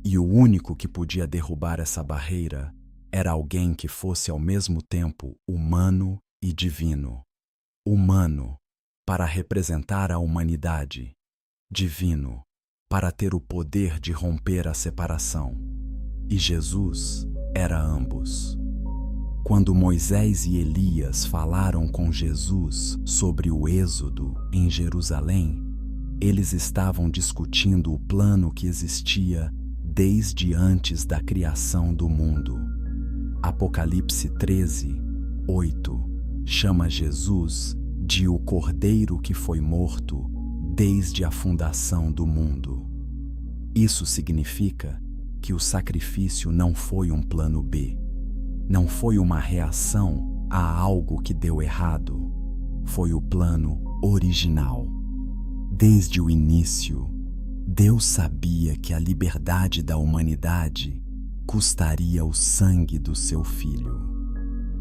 E o único que podia derrubar essa barreira era alguém que fosse ao mesmo tempo humano e divino. Humano, para representar a humanidade. Divino, para ter o poder de romper a separação. E Jesus era ambos. Quando Moisés e Elias falaram com Jesus sobre o êxodo em Jerusalém, eles estavam discutindo o plano que existia desde antes da criação do mundo. Apocalipse 13, 8 chama Jesus de o Cordeiro que foi morto desde a fundação do mundo. Isso significa que o sacrifício não foi um plano B, não foi uma reação a algo que deu errado, foi o plano original. Desde o início, Deus sabia que a liberdade da humanidade custaria o sangue do seu filho.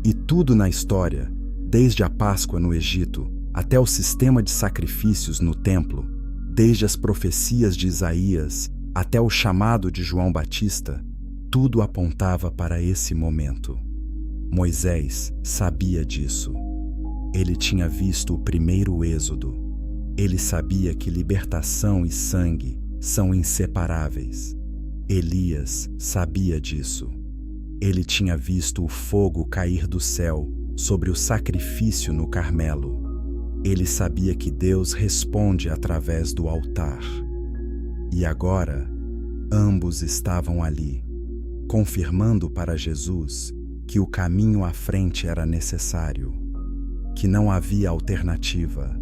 E tudo na história, desde a Páscoa no Egito até o sistema de sacrifícios no templo, desde as profecias de Isaías até o chamado de João Batista, tudo apontava para esse momento. Moisés sabia disso. Ele tinha visto o primeiro êxodo. Ele sabia que libertação e sangue são inseparáveis. Elias sabia disso. Ele tinha visto o fogo cair do céu sobre o sacrifício no Carmelo. Ele sabia que Deus responde através do altar. E agora, ambos estavam ali, confirmando para Jesus que o caminho à frente era necessário, que não havia alternativa,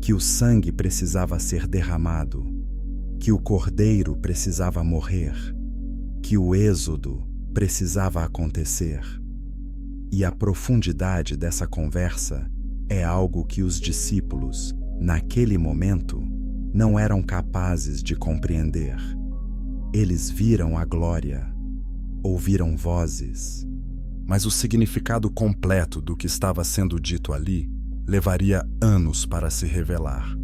que o sangue precisava ser derramado, que o cordeiro precisava morrer, que o êxodo precisava acontecer. E a profundidade dessa conversa é algo que os discípulos, naquele momento, não eram capazes de compreender. Eles viram a glória, ouviram vozes, mas o significado completo do que estava sendo dito ali levaria anos para se revelar.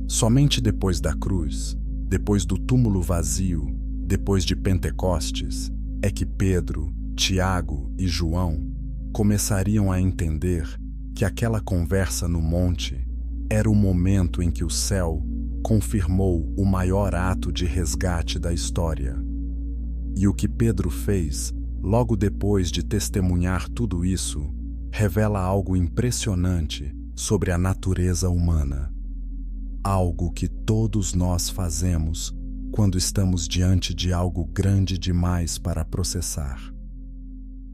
Somente depois da cruz, depois do túmulo vazio, depois de Pentecostes, é que Pedro, Tiago e João começariam a entender que aquela conversa no monte era o momento em que o céu confirmou o maior ato de resgate da história. E o que Pedro fez, logo depois de testemunhar tudo isso, revela algo impressionante sobre a natureza humana. Algo que todos nós fazemos quando estamos diante de algo grande demais para processar.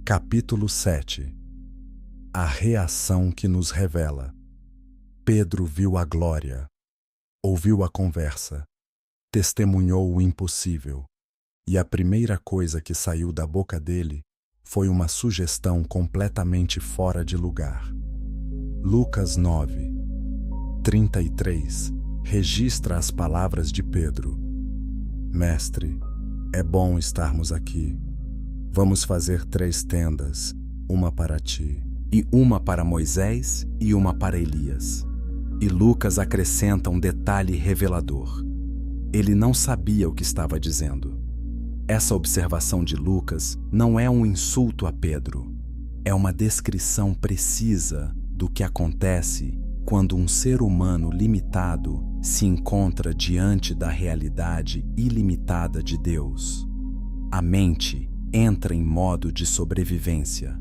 Capítulo 7. A reação que nos revela. Pedro viu a glória, ouviu a conversa, testemunhou o impossível, e a primeira coisa que saiu da boca dele foi uma sugestão completamente fora de lugar. Lucas 9, 33 registra as palavras de Pedro. Mestre, é bom estarmos aqui. Vamos fazer 3 tendas, uma para ti, e uma para Moisés e uma para Elias. E Lucas acrescenta um detalhe revelador. Ele não sabia o que estava dizendo. Essa observação de Lucas não é um insulto a Pedro. É uma descrição precisa do que acontece quando um ser humano limitado se encontra diante da realidade ilimitada de Deus. A mente entra em modo de sobrevivência.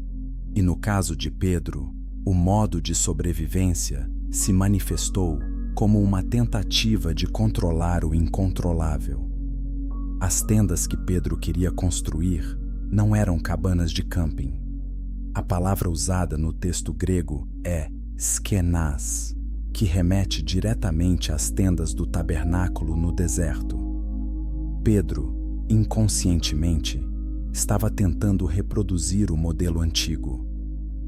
E no caso de Pedro, o modo de sobrevivência se manifestou como uma tentativa de controlar o incontrolável. As tendas que Pedro queria construir não eram cabanas de camping. A palavra usada no texto grego é skenás, que remete diretamente às tendas do tabernáculo no deserto. Pedro, inconscientemente, estava tentando reproduzir o modelo antigo.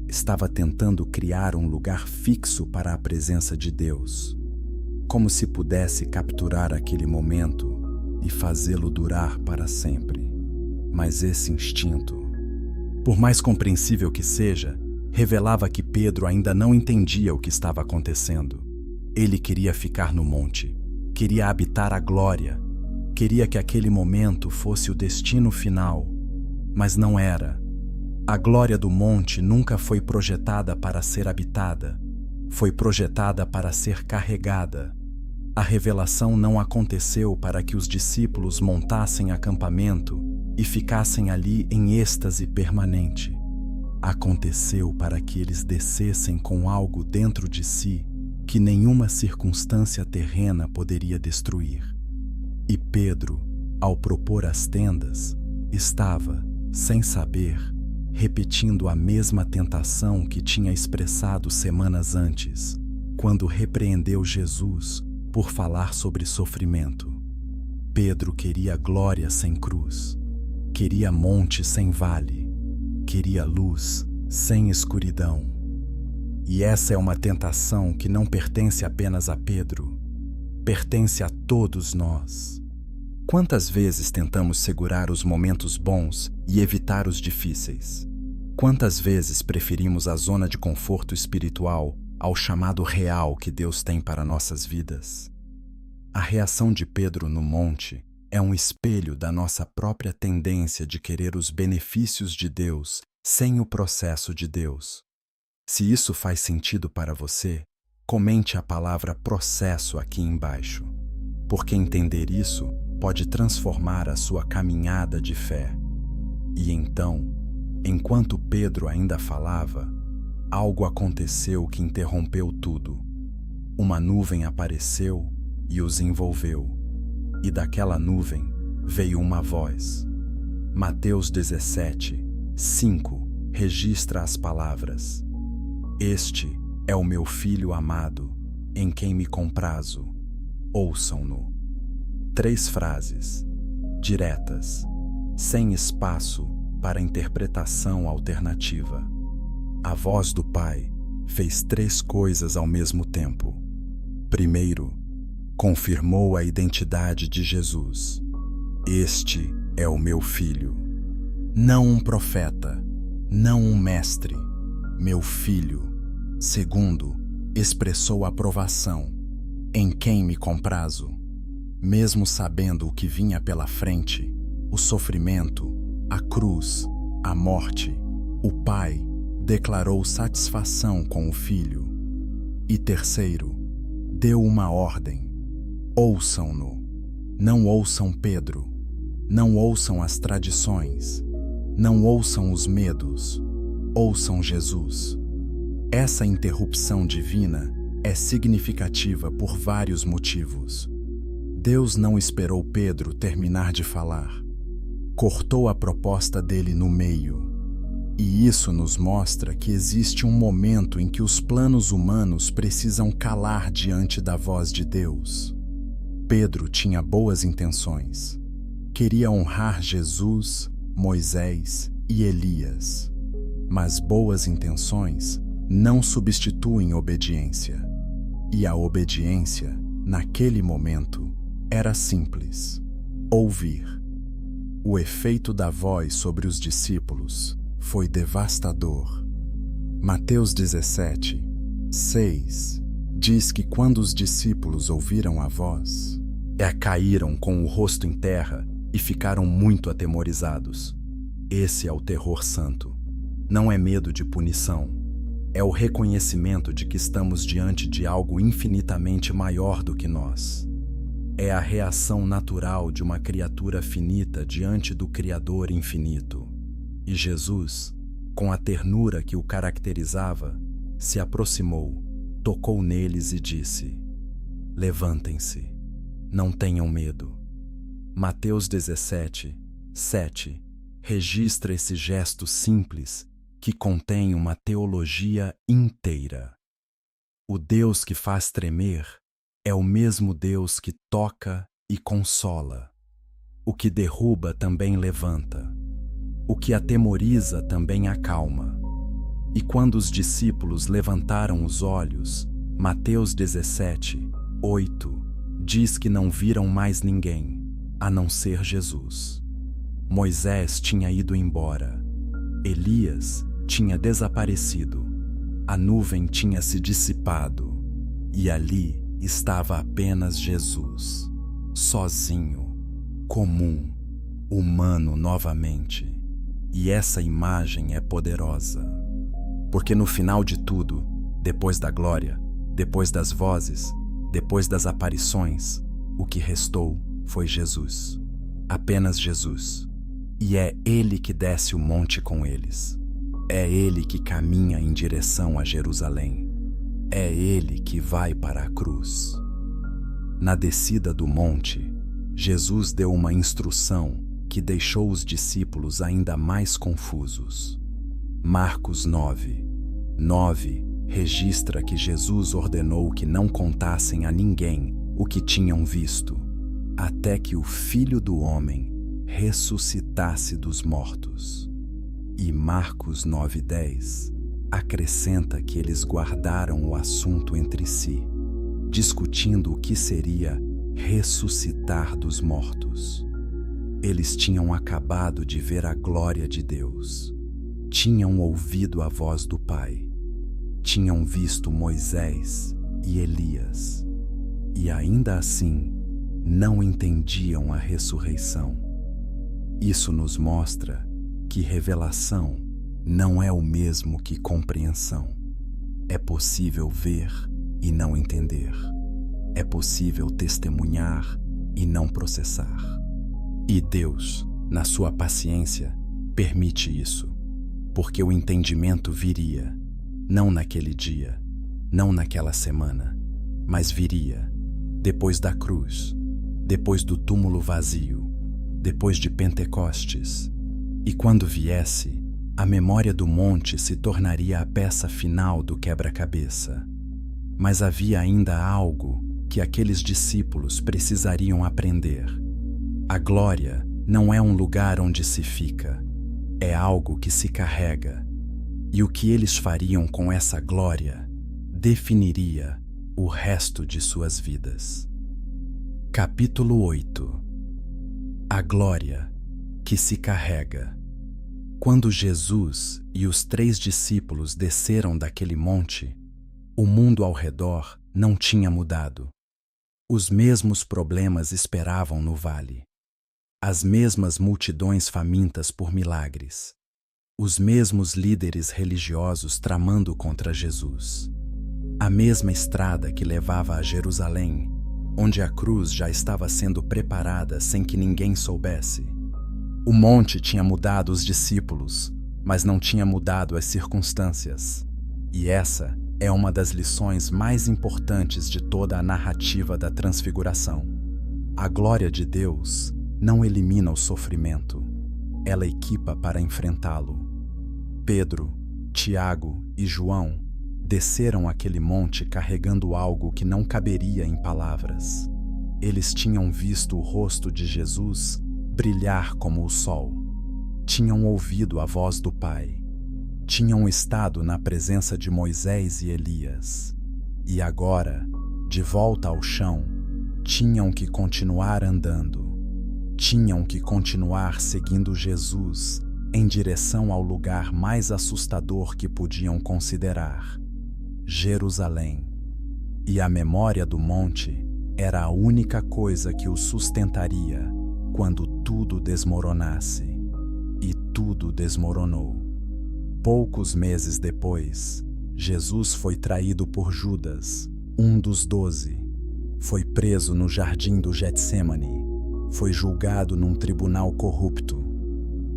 Estava tentando criar um lugar fixo para a presença de Deus, como se pudesse capturar aquele momento e fazê-lo durar para sempre. Mas esse instinto, por mais compreensível que seja, revelava que Pedro ainda não entendia o que estava acontecendo. Ele queria ficar no monte, queria habitar a glória, queria que aquele momento fosse o destino final, mas não era. A glória do monte nunca foi projetada para ser habitada, foi projetada para ser carregada. A revelação não aconteceu para que os discípulos montassem acampamento e ficassem ali em êxtase permanente. Aconteceu para que eles descessem com algo dentro de si que nenhuma circunstância terrena poderia destruir. E Pedro, ao propor as tendas, estava, sem saber, repetindo a mesma tentação que tinha expressado semanas antes, quando repreendeu Jesus por falar sobre sofrimento. Pedro queria glória sem cruz, queria monte sem vale, queria luz sem escuridão. E essa é uma tentação que não pertence apenas a Pedro, pertence a todos nós. Quantas vezes tentamos segurar os momentos bons e evitar os difíceis? Quantas vezes preferimos a zona de conforto espiritual ao chamado real que Deus tem para nossas vidas? A reação de Pedro no monte é um espelho da nossa própria tendência de querer os benefícios de Deus sem o processo de Deus. Se isso faz sentido para você, comente a palavra processo aqui embaixo, porque entender isso pode transformar a sua caminhada de fé. E então, enquanto Pedro ainda falava, algo aconteceu que interrompeu tudo. Uma nuvem apareceu e os envolveu, e daquela nuvem veio uma voz. Mateus 17, 5 registra as palavras: Este é o meu filho amado, em quem me comprazo. Ouçam-no. 3 frases, diretas, sem espaço para interpretação alternativa. A voz do Pai fez 3 coisas ao mesmo tempo. Primeiro, confirmou a identidade de Jesus. Este é o meu filho. Não um profeta, não um mestre, meu filho. Segundo, expressou aprovação, em quem me comprazo. Mesmo sabendo o que vinha pela frente, o sofrimento, a cruz, a morte, o Pai declarou satisfação com o Filho. E terceiro, deu uma ordem: ouçam-no. Não ouçam Pedro, não ouçam as tradições, não ouçam os medos, ouçam Jesus. Essa interrupção divina é significativa por vários motivos. Deus não esperou Pedro terminar de falar. Cortou a proposta dele no meio. E isso nos mostra que existe um momento em que os planos humanos precisam calar diante da voz de Deus. Pedro tinha boas intenções. Queria honrar Jesus, Moisés e Elias. Mas boas intenções não substituem obediência. E a obediência, naquele momento, era simples: ouvir. O efeito da voz sobre os discípulos foi devastador. Mateus 17, 6 diz que quando os discípulos ouviram a voz, caíram com o rosto em terra e ficaram muito atemorizados. Esse é o terror santo. Não é medo de punição, É o reconhecimento de que estamos diante de algo infinitamente maior do que nós. É a reação natural de uma criatura finita diante do Criador infinito. E Jesus, com a ternura que o caracterizava, se aproximou, tocou neles e disse: Levantem-se, não tenham medo. Mateus 17, 7 registra esse gesto simples que contém uma teologia inteira. O Deus que faz tremer é o mesmo Deus que toca e consola. O que derruba também levanta. O que atemoriza também acalma. E quando os discípulos levantaram os olhos, Mateus 17, 8 diz que não viram mais ninguém, a não ser Jesus. Moisés tinha ido embora. Elias tinha desaparecido. A nuvem tinha se dissipado. E ali estava apenas Jesus, sozinho, comum, humano novamente. E essa imagem é poderosa. Porque no final de tudo, depois da glória, depois das vozes, depois das aparições, o que restou foi Jesus. Apenas Jesus. E é Ele que desce o monte com eles. É Ele que caminha em direção a Jerusalém. É Ele que vai para a cruz. Na descida do monte, Jesus deu uma instrução que deixou os discípulos ainda mais confusos. Marcos 9, 9 registra que Jesus ordenou que não contassem a ninguém o que tinham visto, até que o Filho do Homem ressuscitasse dos mortos. E Marcos 9:10 acrescenta que eles guardaram o assunto entre si, discutindo o que seria ressuscitar dos mortos. Eles tinham acabado de ver a glória de Deus, tinham ouvido a voz do Pai, tinham visto Moisés e Elias, e ainda assim não entendiam a ressurreição. Isso nos mostra que revelação não é o mesmo que compreensão. É possível ver e não entender. É possível testemunhar e não processar. E Deus, na sua paciência, permite isso, porque o entendimento viria, não naquele dia, não naquela semana, mas viria depois da cruz, depois do túmulo vazio, depois de Pentecostes. E quando viesse, a memória do monte se tornaria a peça final do quebra-cabeça. Mas havia ainda algo que aqueles discípulos precisariam aprender. A glória não é um lugar onde se fica, é algo que se carrega. E o que eles fariam com essa glória definiria o resto de suas vidas. Capítulo 8. A glória que se carrega. Quando Jesus e os 3 discípulos desceram daquele monte, o mundo ao redor não tinha mudado. Os mesmos problemas esperavam no vale. As mesmas multidões famintas por milagres. Os mesmos líderes religiosos tramando contra Jesus. A mesma estrada que levava a Jerusalém, onde a cruz já estava sendo preparada sem que ninguém soubesse. O monte tinha mudado os discípulos, mas não tinha mudado as circunstâncias. E essa é uma das lições mais importantes de toda a narrativa da transfiguração. A glória de Deus não elimina o sofrimento, ela equipa para enfrentá-lo. Pedro, Tiago e João desceram aquele monte carregando algo que não caberia em palavras. Eles tinham visto o rosto de Jesus brilhar como o sol. Tinham ouvido a voz do Pai. Tinham estado na presença de Moisés e Elias. E agora, de volta ao chão, tinham que continuar andando. Tinham que continuar seguindo Jesus em direção ao lugar mais assustador que podiam considerar: Jerusalém. E a memória do monte era a única coisa que os sustentaria quando tudo desmoronasse. E tudo desmoronou. Poucos meses depois, Jesus foi traído por Judas, um dos 12. Foi preso no jardim do Getsêmani. Foi julgado num tribunal corrupto.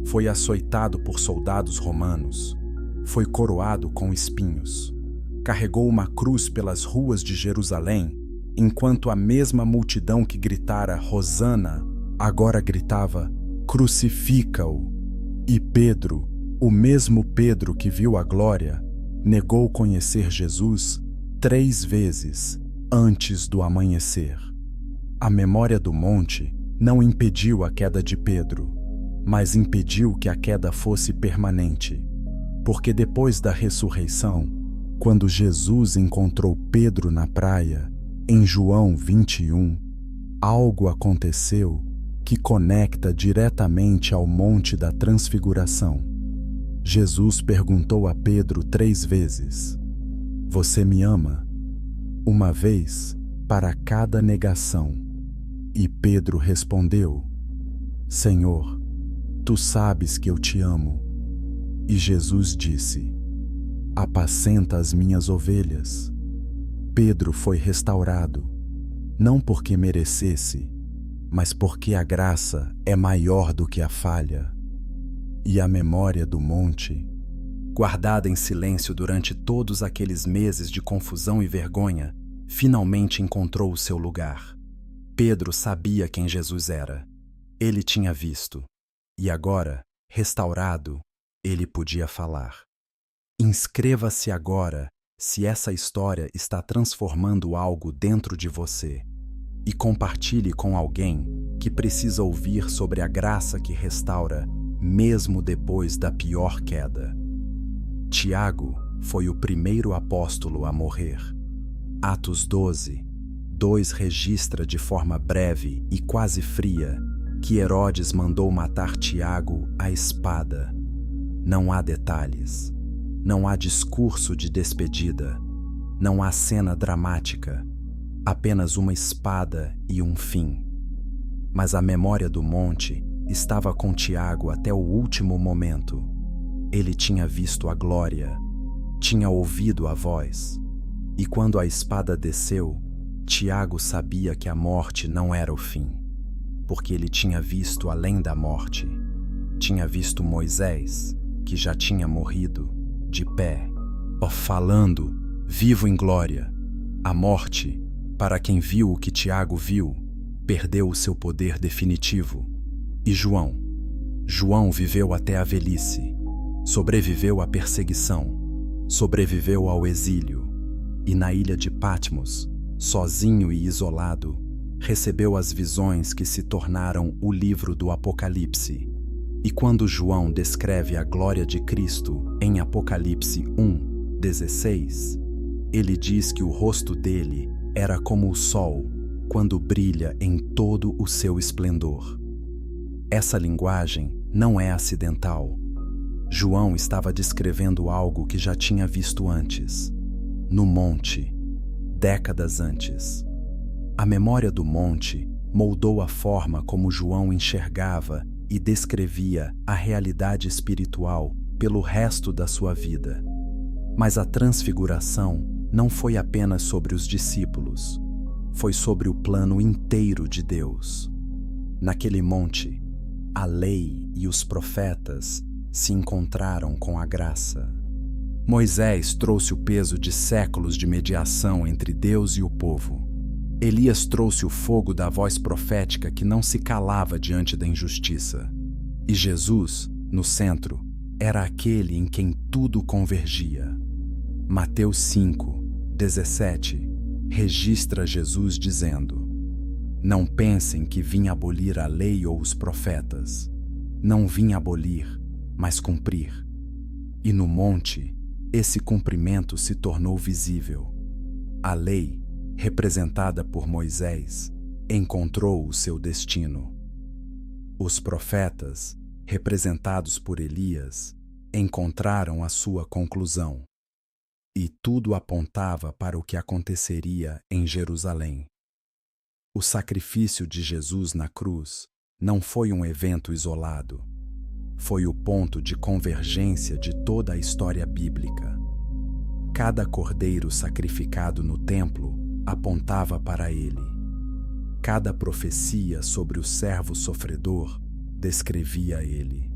Foi açoitado por soldados romanos. Foi coroado com espinhos. Carregou uma cruz pelas ruas de Jerusalém, enquanto a mesma multidão que gritara Hosana agora gritava crucifica-o. E Pedro, o mesmo Pedro que viu a glória, negou conhecer Jesus 3 vezes antes do amanhecer. A memória do monte não impediu a queda de Pedro, mas impediu que a queda fosse permanente. Porque depois da ressurreição, quando Jesus encontrou Pedro na praia, em João 21, algo aconteceu que conecta diretamente ao Monte da Transfiguração. Jesus perguntou a Pedro 3 vezes: Você me ama? Uma vez para cada negação. E Pedro respondeu: Senhor, tu sabes que eu te amo. E Jesus disse: Apacenta as minhas ovelhas. Pedro foi restaurado, não porque merecesse, mas porque a graça é maior do que a falha. E a memória do monte, guardada em silêncio durante todos aqueles meses de confusão e vergonha, finalmente encontrou o seu lugar. Pedro sabia quem Jesus era. Ele tinha visto. E agora, restaurado, ele podia falar. Inscreva-se agora se essa história está transformando algo dentro de você. E compartilhe com alguém que precisa ouvir sobre a graça que restaura, mesmo depois da pior queda. Tiago foi o primeiro apóstolo a morrer. Atos 12:2 registra de forma breve e quase fria que Herodes mandou matar Tiago à espada. Não há detalhes, não há discurso de despedida, não há cena dramática, apenas uma espada e um fim. Mas a memória do monte estava com Tiago até o último momento. Ele tinha visto a glória, tinha ouvido a voz. E quando a espada desceu, Tiago sabia que a morte não era o fim, porque ele tinha visto além da morte. Tinha visto Moisés, que já tinha morrido, de pé, falando, vivo em glória. A morte, para quem viu o que Tiago viu, perdeu o seu poder definitivo. E João viveu até a velhice, sobreviveu à perseguição, sobreviveu ao exílio, e na ilha de Patmos, sozinho e isolado, recebeu as visões que se tornaram o livro do Apocalipse. E quando João descreve a glória de Cristo em Apocalipse 1:16, ele diz que o rosto dele era como o sol quando brilha em todo o seu esplendor. Essa linguagem não é acidental. João estava descrevendo algo que já tinha visto antes, no monte, décadas antes. A memória do monte moldou a forma como João enxergava e descrevia a realidade espiritual pelo resto da sua vida. Mas a transfiguração não foi apenas sobre os discípulos, foi sobre o plano inteiro de Deus. Naquele monte, a lei e os profetas se encontraram com a graça. Moisés trouxe o peso de séculos de mediação entre Deus e o povo. Elias trouxe o fogo da voz profética que não se calava diante da injustiça. E Jesus, no centro, era aquele em quem tudo convergia. Mateus 5:17 registra Jesus dizendo: Não pensem que vim abolir a lei ou os profetas. Não vim abolir, mas cumprir. E no monte, esse cumprimento se tornou visível. A lei, representada por Moisés, encontrou o seu destino. Os profetas, representados por Elias, encontraram a sua conclusão. E tudo apontava para o que aconteceria em Jerusalém. O sacrifício de Jesus na cruz não foi um evento isolado. Foi o ponto de convergência de toda a história bíblica. Cada cordeiro sacrificado no templo apontava para ele. Cada profecia sobre o servo sofredor descrevia ele.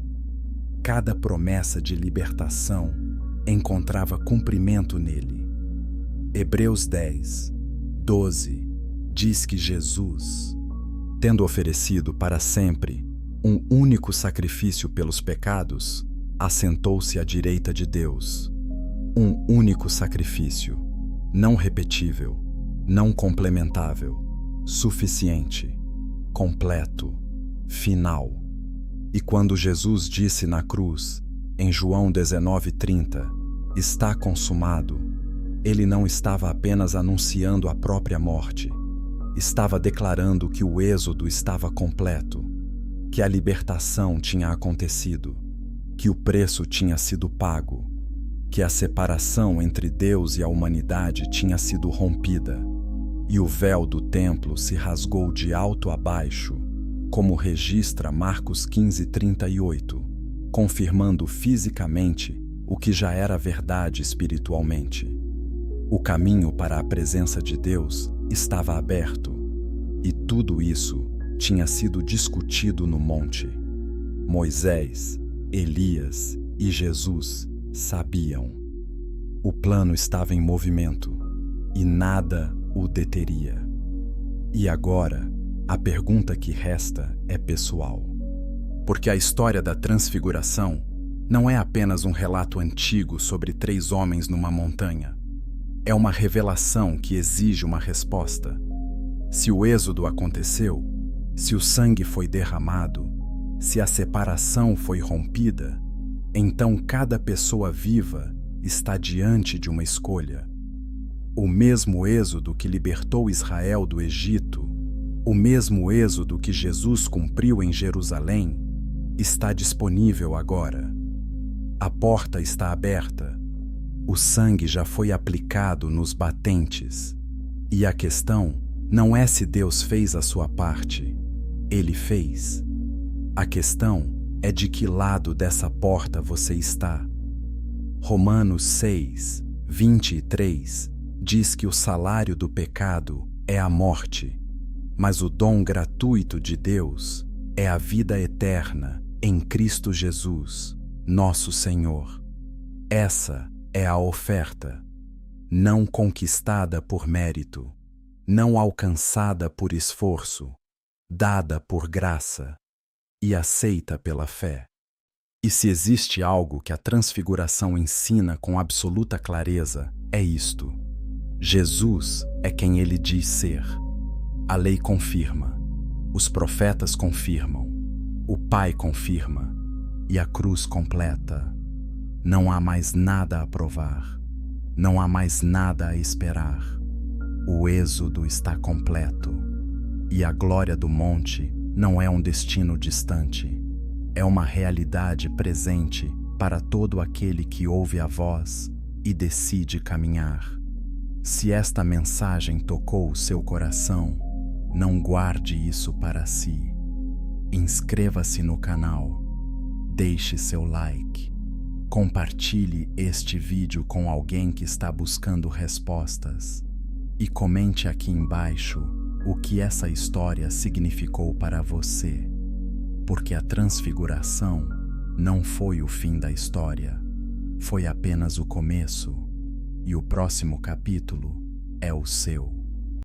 Cada promessa de libertação encontrava cumprimento nele. Hebreus 10, 12 diz que Jesus, tendo oferecido para sempre um único sacrifício pelos pecados, assentou-se à direita de Deus. Um único sacrifício, não repetível, não complementável, suficiente, completo, final. E quando Jesus disse na cruz, em João 19:30, está consumado, ele não estava apenas anunciando a própria morte, estava declarando que o êxodo estava completo, que a libertação tinha acontecido, que o preço tinha sido pago, que a separação entre Deus e a humanidade tinha sido rompida, e o véu do templo se rasgou de alto a baixo, como registra Marcos 15:38, confirmando fisicamente o que já era verdade espiritualmente. O caminho para a presença de Deus estava aberto, e tudo isso tinha sido discutido no monte. Moisés, Elias e Jesus sabiam. O plano estava em movimento, e nada o deteria. E agora, a pergunta que resta é pessoal. Porque a história da transfiguração não é apenas um relato antigo sobre 3 homens numa montanha. É uma revelação que exige uma resposta. Se o êxodo aconteceu, se o sangue foi derramado, se a separação foi rompida, então cada pessoa viva está diante de uma escolha. O mesmo êxodo que libertou Israel do Egito, o mesmo êxodo que Jesus cumpriu em Jerusalém, está disponível agora. A porta está aberta. O sangue já foi aplicado nos batentes. E a questão não é se Deus fez a sua parte. Ele fez. A questão é de que lado dessa porta você está. Romanos 6, 23 diz que o salário do pecado é a morte, mas o dom gratuito de Deus é a vida eterna em Cristo Jesus, nosso Senhor. Essa é a oferta, não conquistada por mérito, não alcançada por esforço, dada por graça e aceita pela fé. E se existe algo que a transfiguração ensina com absoluta clareza, é isto: Jesus é quem ele diz ser. A lei confirma, os profetas confirmam, o Pai confirma e a cruz completa. Não há mais nada a provar, não há mais nada a esperar. O êxodo está completo e a glória do monte não é um destino distante, é uma realidade presente para todo aquele que ouve a voz e decide caminhar. Se esta mensagem tocou o seu coração, não guarde isso para si. Inscreva-se no canal, deixe seu like, compartilhe este vídeo com alguém que está buscando respostas e comente aqui embaixo o que essa história significou para você, porque a transfiguração não foi o fim da história, foi apenas o começo, e o próximo capítulo é o seu.